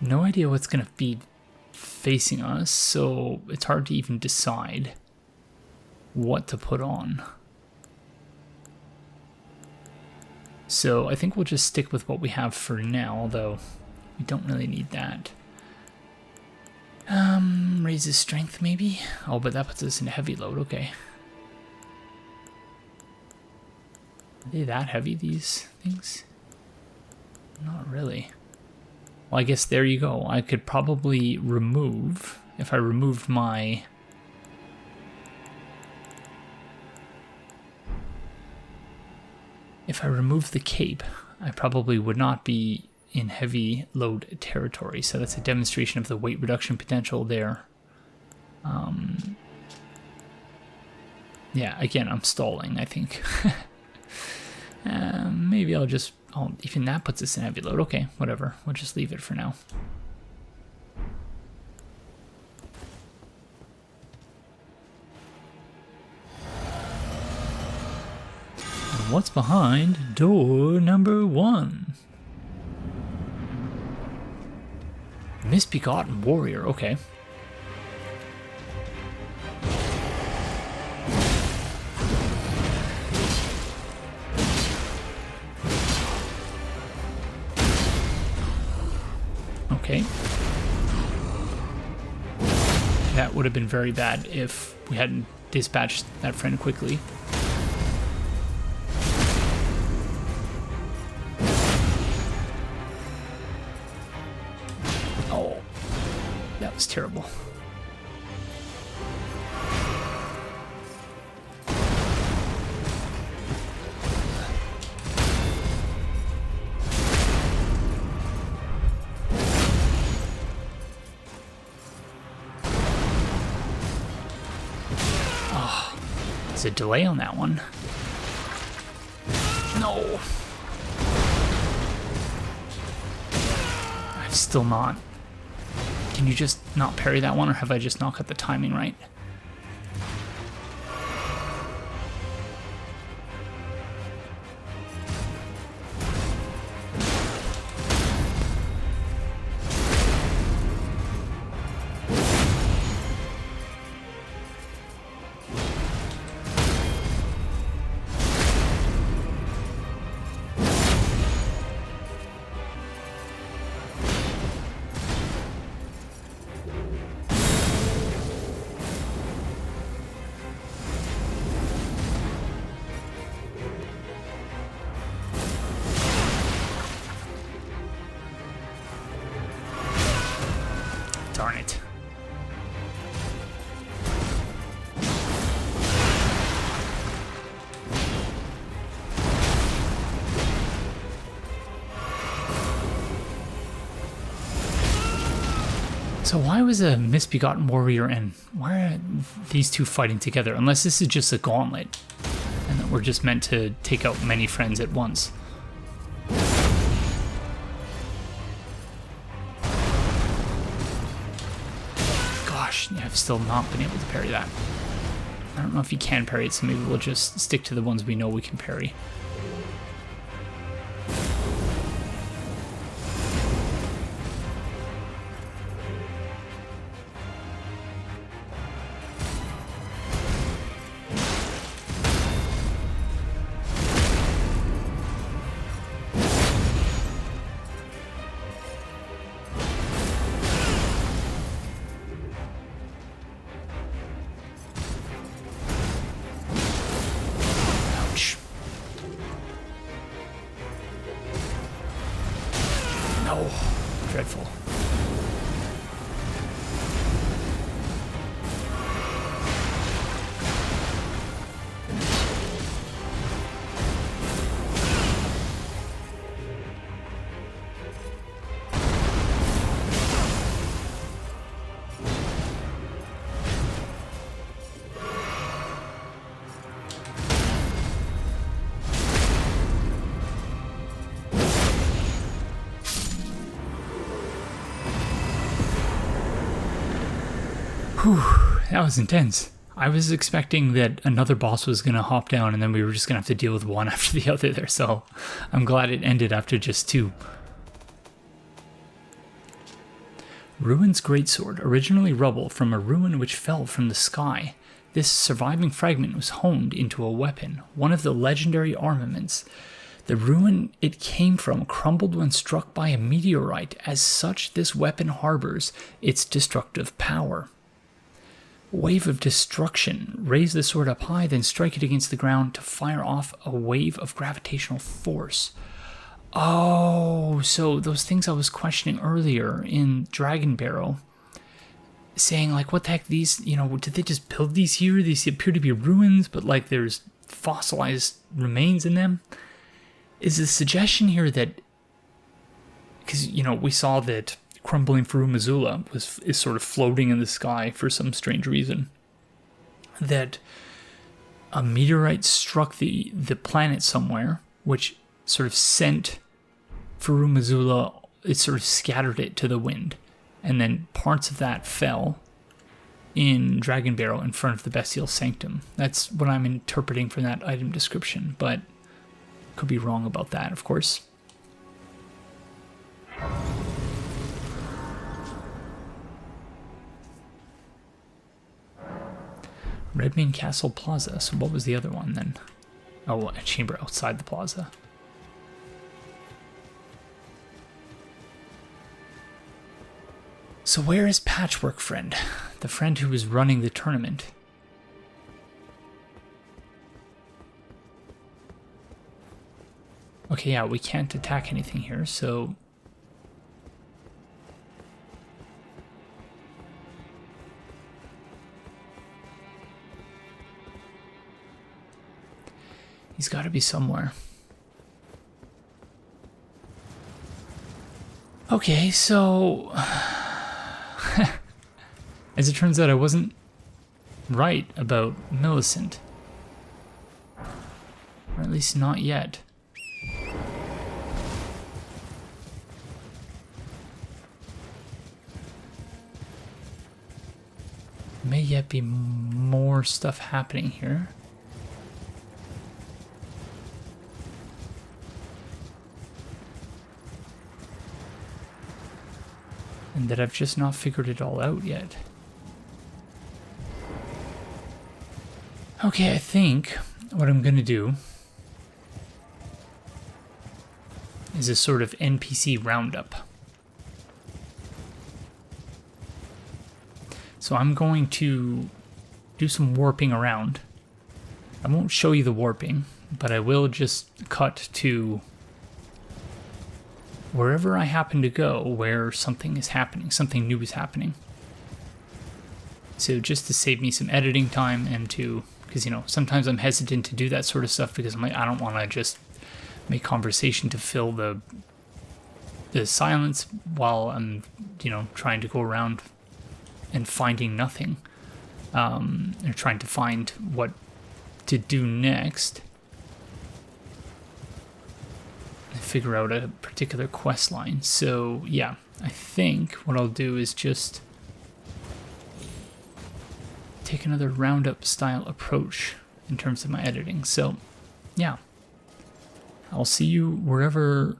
No idea what's going to be facing us, so it's hard to even decide what to put on. So I think we'll just stick with what we have for now, although we don't really need that. Raises strength maybe? Oh, but that puts us in a heavy load, okay. Are they that heavy, these things? Not really. Well, I guess there you go. I could probably remove, if I removed my... If I remove the cape, I probably would not be in heavy load territory. So that's a demonstration of the weight reduction potential there. Yeah, again, I'm stalling, I think. Maybe I'll just... Oh, even that puts us in heavy load. Okay, whatever. We'll just leave it for now. And what's behind door number 1? Misbegotten Warrior. Okay. Okay. That would have been very bad if we hadn't dispatched that friend quickly. Oh, that was terrible. A delay on that one. No. I've still not. Can you just not parry that one, or have I just not got the timing right? Darn it. So why was a Misbegotten Warrior and why are these two fighting together? Unless this is just a gauntlet and that we're just meant to take out many friends at once. Yeah, I've still not been able to parry that. I don't know if you can parry it, so maybe we'll just stick to the ones we know we can parry. Dreadful. Whew, that was intense. I was expecting that another boss was going to hop down and then we were just going to have to deal with one after the other there, so I'm glad it ended after just 2. Ruin's Greatsword, originally rubble from a ruin which fell from the sky. This surviving fragment was honed into a weapon, one of the legendary armaments. The ruin it came from crumbled when struck by a meteorite. As such, this weapon harbors its destructive power. Wave of destruction. Raise the sword up high, then strike it against the ground to fire off a wave of gravitational force. Oh, so those things I was questioning earlier in Dragonbarrow, saying like, what the heck, these, you know, did they just build these here? These appear to be ruins, but like there's fossilized remains in them. Is the suggestion here that, because, you know, we saw that crumbling Farum is sort of floating in the sky for some strange reason, that a meteorite struck the planet somewhere, which sort of sent Farum, it sort of scattered it to the wind, and then parts of that fell in Dragonbarrow in front of the Bestial Sanctum. That's what I'm interpreting from that item description, but could be wrong about that, of course. Redmane Castle Plaza. So what was the other one then? Oh, a chamber outside the plaza. So where is Patchwork Friend? The friend who was running the tournament. Okay, yeah, we can't attack anything here, so... He's got to be somewhere. Okay, so... As it turns out, I wasn't right about Millicent. Or at least not yet. May yet be more stuff happening here. And that I've just not figured it all out yet. Okay, I think what I'm gonna do is a sort of NPC roundup. So I'm going to do some warping around. I won't show you the warping, but I will just cut to wherever I happen to go where something is happening, something new is happening. So just to save me some editing time and to, because, you know, sometimes I'm hesitant to do that sort of stuff because I'm like, I don't want to just make conversation to fill the silence while I'm, you know, trying to go around and finding nothing. Or trying to find what to do next. Figure out a particular quest line. So yeah, I think what I'll do is just take another roundup style approach in terms of my editing. So yeah, I'll see you wherever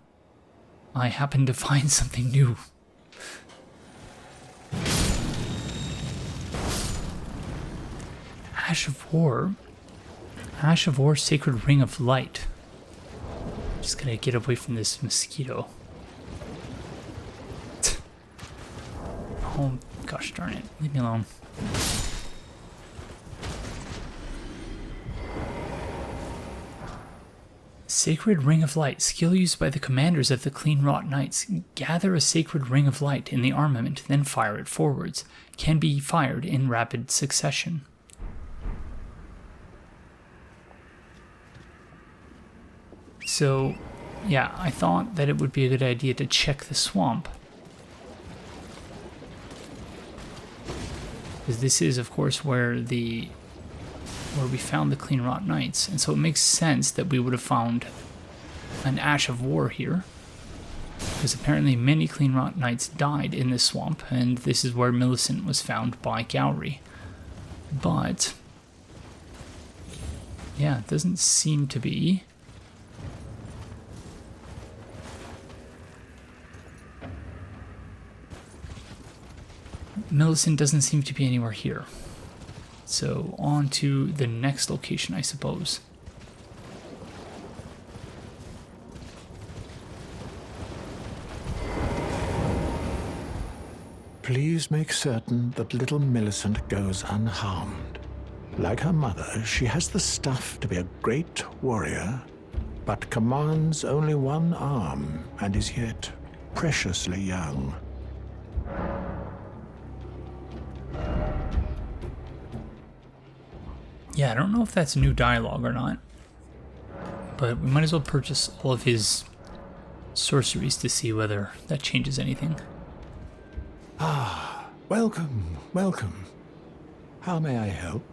I happen to find something new. Ash of War, Sacred Ring of Light. Just gonna get away from this mosquito. Oh, gosh darn it. Leave me alone. Sacred Ring of Light. Skill used by the commanders of the Cleanwrought Knights. Gather a Sacred Ring of Light in the armament, then fire it forwards. Can be fired in rapid succession. So, yeah, I thought that it would be a good idea to check the swamp. Because this is, of course, where we found the Cleanwrought Knights. And so it makes sense that we would have found an Ash of War here. Because apparently many Cleanwrought Knights died in this swamp, and this is where Millicent was found by Gowry. But Yeah, it doesn't seem to be. Millicent doesn't seem to be anywhere here. So on to the next location, I suppose. Please make certain that little Millicent goes unharmed. Like her mother, she has the stuff to be a great warrior, but commands only one arm and is yet preciously young. Yeah, I don't know if that's new dialogue or not, but we might as well purchase all of his sorceries to see whether that changes anything. Ah, welcome, welcome. How may I help?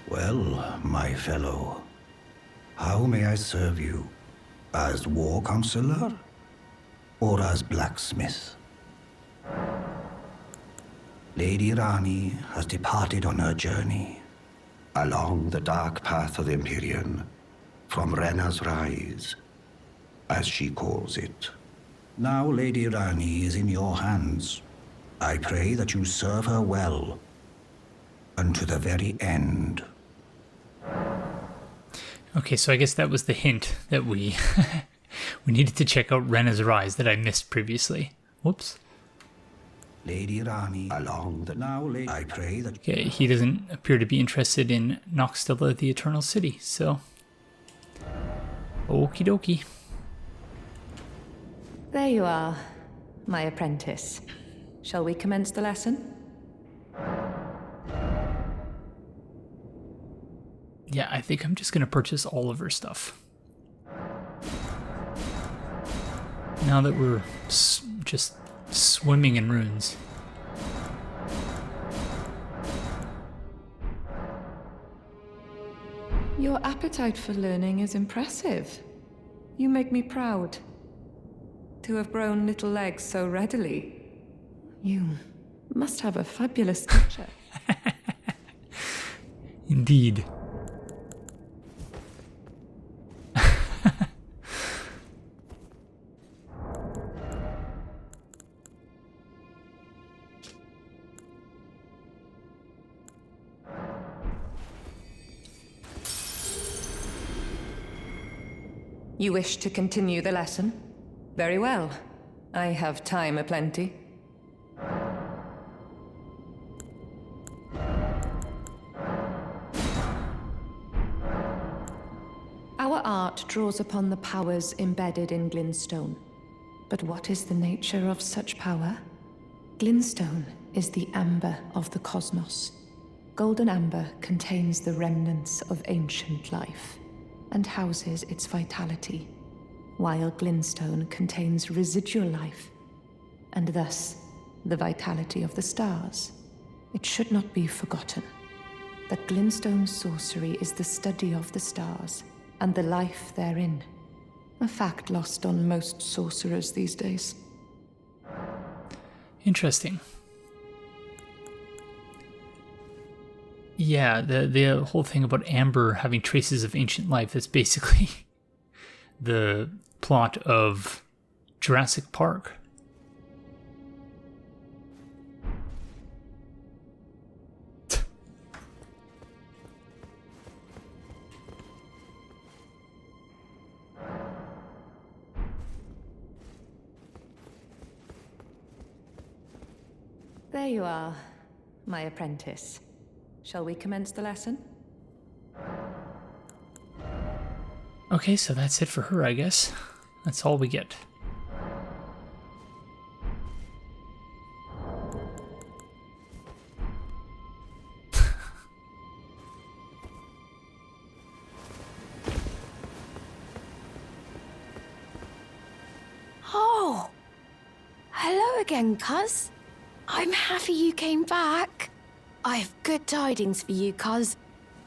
Well, my fellow, how may I serve you? As war counselor? Or as blacksmith? Lady Rani has departed on her journey, along the dark path of the Empyrean, from Renna's Rise, as she calls it. Now Lady Rani is in your hands. I pray that you serve her well, unto the very end. Okay, so I guess that was the hint that we we needed to check out Renna's Rise that I missed previously. Whoops. Lady Rani, along the now, lady, I pray that... Okay, he doesn't appear to be interested in Noxtella, the Eternal City, so... Okie dokie. There you are, my apprentice. Shall we commence the lesson? Yeah, I think I'm just going to purchase all of her stuff. Now that we're just swimming in runes. Your appetite for learning is impressive. You make me proud. To have grown little legs so readily. You must have a fabulous nature. Indeed. You wish to continue the lesson? Very well. I have time aplenty. Our art draws upon the powers embedded in Glintstone. But what is the nature of such power? Glintstone is the amber of the cosmos. Golden amber contains the remnants of ancient life and houses its vitality, while Glintstone contains residual life, and thus the vitality of the stars. It should not be forgotten that Glintstone's sorcery is the study of the stars and the life therein, a fact lost on most sorcerers these days. Interesting. Yeah, the whole thing about amber having traces of ancient life is basically the plot of Jurassic Park. There you are, my apprentice. Shall we commence the lesson? Okay, so that's it for her, I guess. That's all we get. Oh! Hello again, cuz. I'm happy you came back. I have good tidings for you, cuz.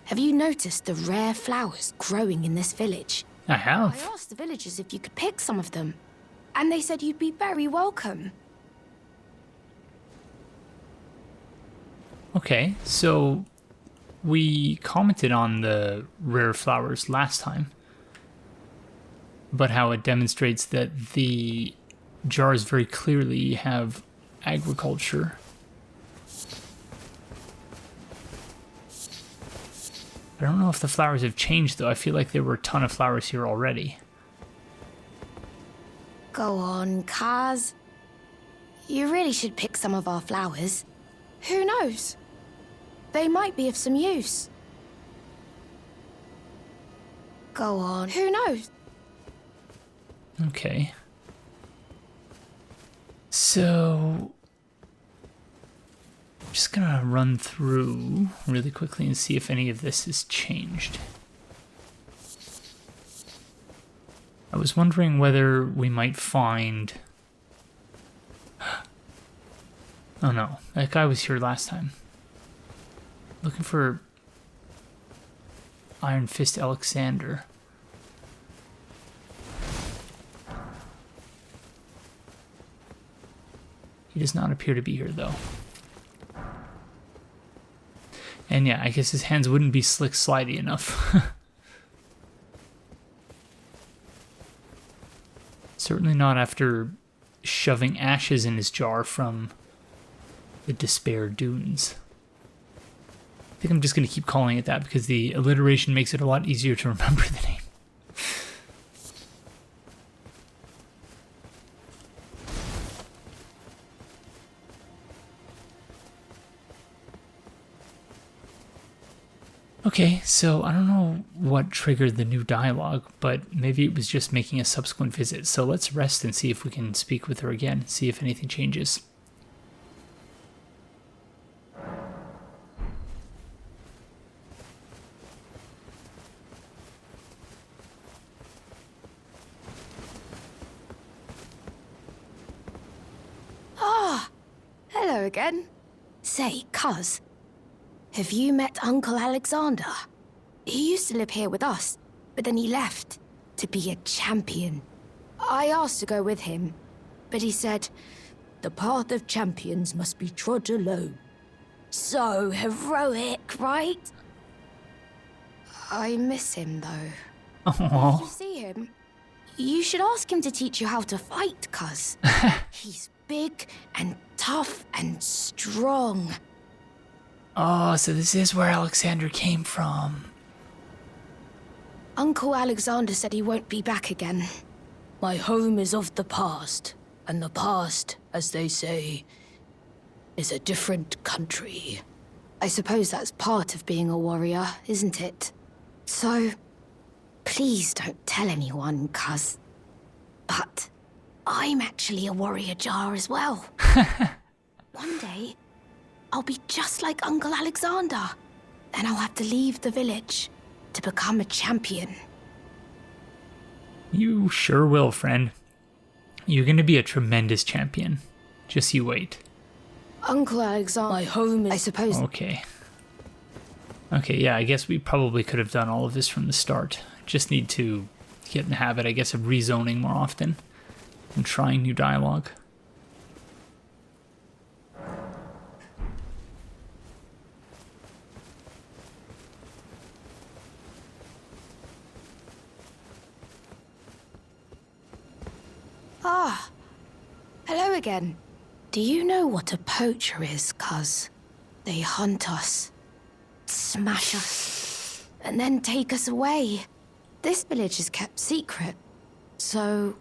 Have you noticed the rare flowers growing in this village? I I have. asked the villagers if you could pick some of them, and they said you'd be very welcome. Okay, so we commented on the rare flowers last time, but how it demonstrates that the jars very clearly have agriculture. I don't know if the flowers have changed though. I feel like there were a ton of flowers here already. Go on, Kaz. You really should pick some of our flowers. Who knows? They might be of some use. Go on. Who knows? Okay. So, I'm just gonna run through really quickly and see if any of this has changed. I was wondering whether we might find... Oh no, that guy was here last time. Looking for Iron Fist Alexander. He does not appear to be here though. And yeah, I guess his hands wouldn't be slick slidey enough. Certainly not after shoving ashes in his jar from the Despair Dunes. I think I'm just going to keep calling it that because the alliteration makes it a lot easier to remember the name. Okay, so I don't know what triggered the new dialogue, but maybe it was just making a subsequent visit. So let's rest and see if we can speak with her again, see if anything changes. Hello again. Say, Cuz, have you met Uncle Alexander? He used to live here with us, but then he left to be a champion. I asked to go with him, but he said, the path of champions must be trod alone. So heroic, right? I miss him, though. If you see him, you should ask him to teach you how to fight, Cuz. He's big and tough and strong. Oh, so this is where Alexander came from. Uncle Alexander said he won't be back again. My home is of the past, and the past, as they say, is a different country. I suppose that's part of being a warrior, isn't it? So, please don't tell anyone, Cuz. But I'm actually a warrior jar as well. One day, I'll be just like Uncle Alexander. Then I'll have to leave the village to become a champion. You sure will, friend. You're going to be a tremendous champion. Just you wait. Uncle Alexander, my home is... I suppose... Okay. Okay, yeah, I guess we probably could have done all of this from the start. Just need to get in the habit, I guess, of rezoning more often and trying new dialogue. Ah, hello again. Do you know what a poacher is, Cuz? They hunt us, smash us, and then take us away. This village is kept secret, so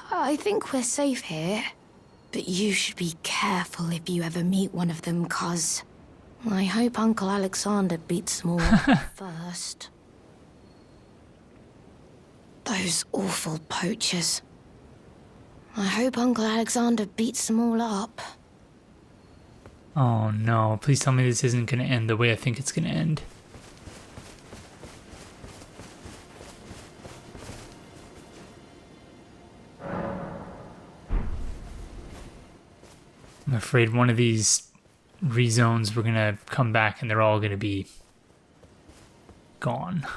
I think we're safe here. But you should be careful if you ever meet one of them, Cuz. I hope Uncle Alexander beats them all first. Those awful poachers. I hope Uncle Alexander beats them all up. Oh no, please tell me this isn't going to end the way I think it's going to end. I'm afraid one of these rezones we're going to come back and they're all going to be gone.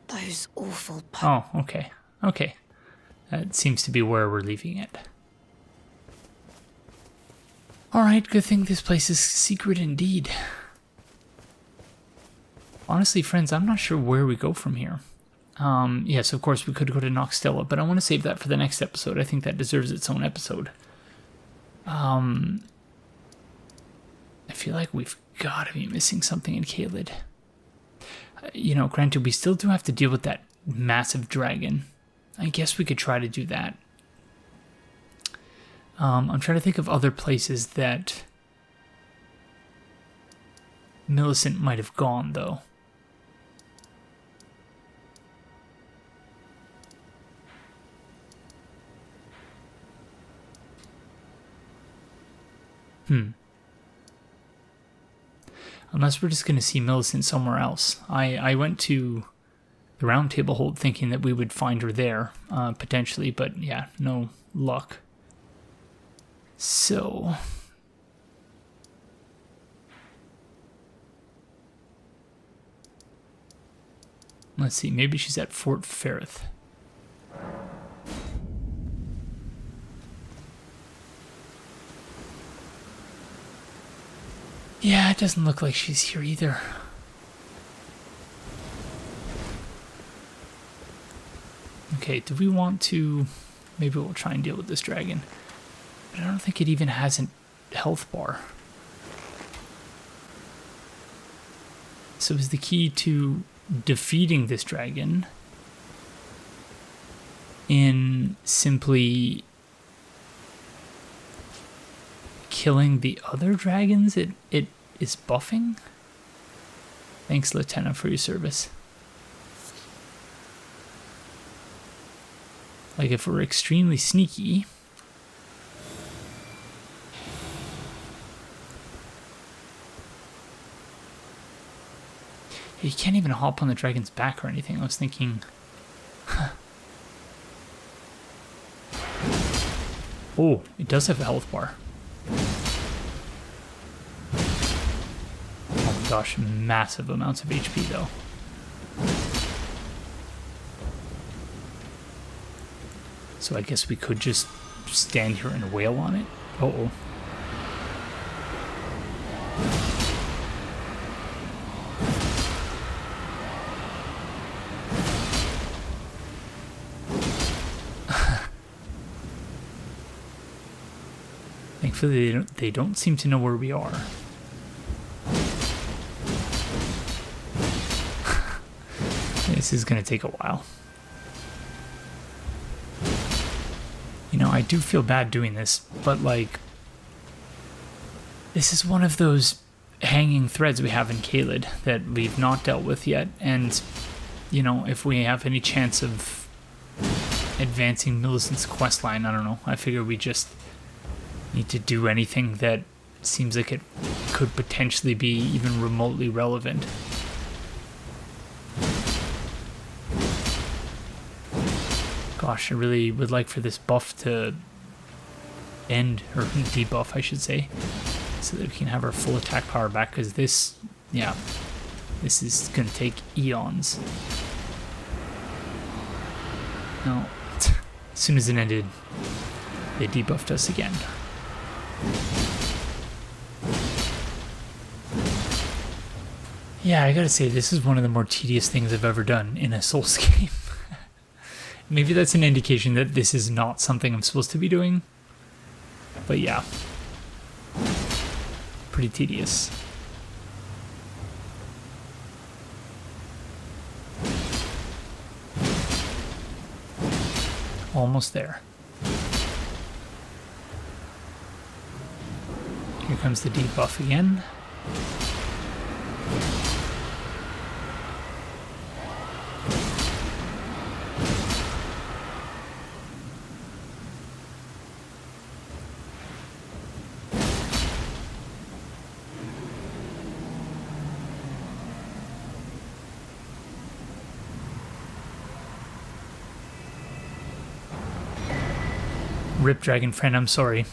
Those awful Oh, okay. Okay. That seems to be where we're leaving it. Alright, good thing this place is secret indeed. Honestly, friends, I'm not sure where we go from here. Yes, of course, we could go to Noxtella, but I want to save that for the next episode. I think that deserves its own episode. I feel like we've got to be missing something in Caelid. You know, granted, we still do have to deal with that massive dragon. I guess we could try to do that. I'm trying to think of other places that Millicent might have gone, though. Unless we're just going to see Millicent somewhere else. I went to the Round Table Hold thinking that we would find her there, potentially, but yeah, no luck. So... let's see, maybe she's at Fort Faroth. Yeah, it doesn't look like she's here either. Okay, do we want to... maybe we'll try and deal with this dragon. But I don't think it even has a health bar. So is the key to defeating this dragon in simply killing the other dragons it is buffing? Thanks, Lieutenant, for your service. Like, if we're extremely sneaky... you can't even hop on the dragon's back or anything. I was thinking... oh, it does have a health bar. Oh my gosh, massive amounts of HP though. So I guess we could just stand here and wail on it. Uh-oh. Thankfully, they don't seem to know where we are. This is going to take a while. You know, I do feel bad doing this, but like, this is one of those hanging threads we have in Caelid that we've not dealt with yet, and, you know, if we have any chance of advancing Millicent's questline, I don't know, I figure we just need to do anything that seems like it could potentially be even remotely relevant. Gosh, I really would like for this buff to end, or debuff I should say, so that we can have our full attack power back, because this, yeah, this is going to take eons. No, as soon as it ended, they debuffed us again. Yeah, I gotta say, this is one of the more tedious things I've ever done in a Souls game. Maybe that's an indication that this is not something I'm supposed to be doing. But yeah. Pretty tedious. Almost there. Here comes the debuff again. Rip, dragon friend, I'm sorry.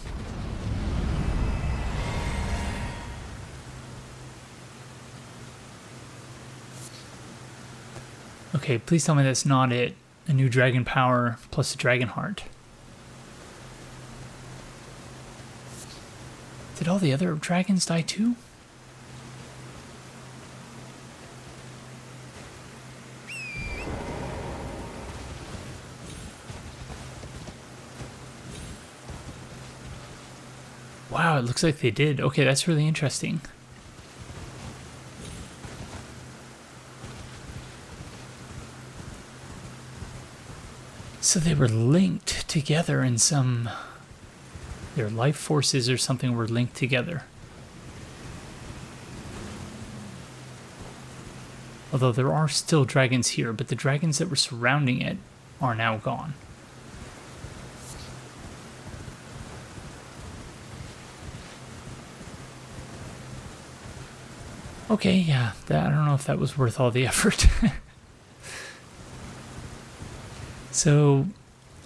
Okay, please tell me that's not it. A new dragon power plus a dragon heart. It's Did all the other dragons die too? Wow, it looks like they did. Okay, that's really interesting. So they were linked together in some... Their life forces or something were linked together. Although there are still dragons here, but the dragons that were surrounding it are now gone. Okay, yeah, I don't know if that was worth all the effort. So,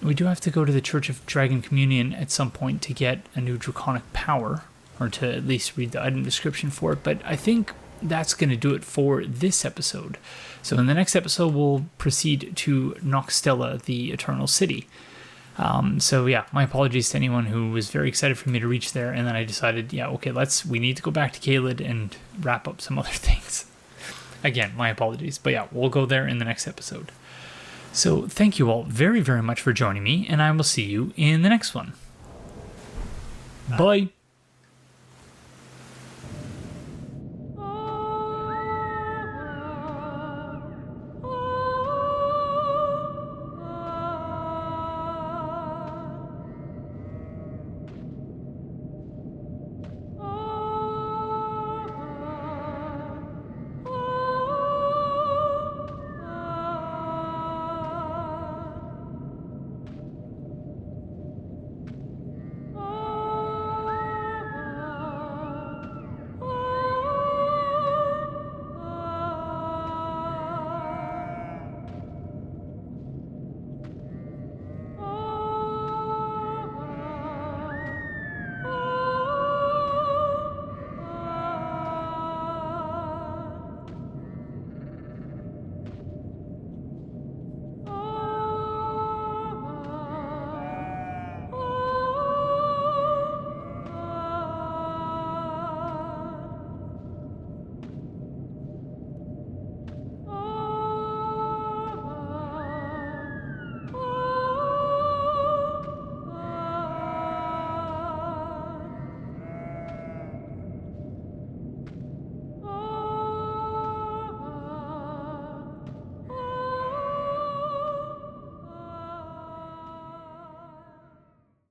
we do have to go to the Church of Dragon Communion at some point to get a new draconic power, or to at least read the item description for it, but I think that's going to do it for this episode. So in the next episode, we'll proceed to Noxtella, the Eternal City. So yeah, my apologies to anyone who was very excited for me to reach there, and then I decided, yeah, okay, we need to go back to Caelid and wrap up some other things. Again, my apologies, but yeah, we'll go there in the next episode. So thank you all very, very much for joining me, and I will see you in the next one. Bye.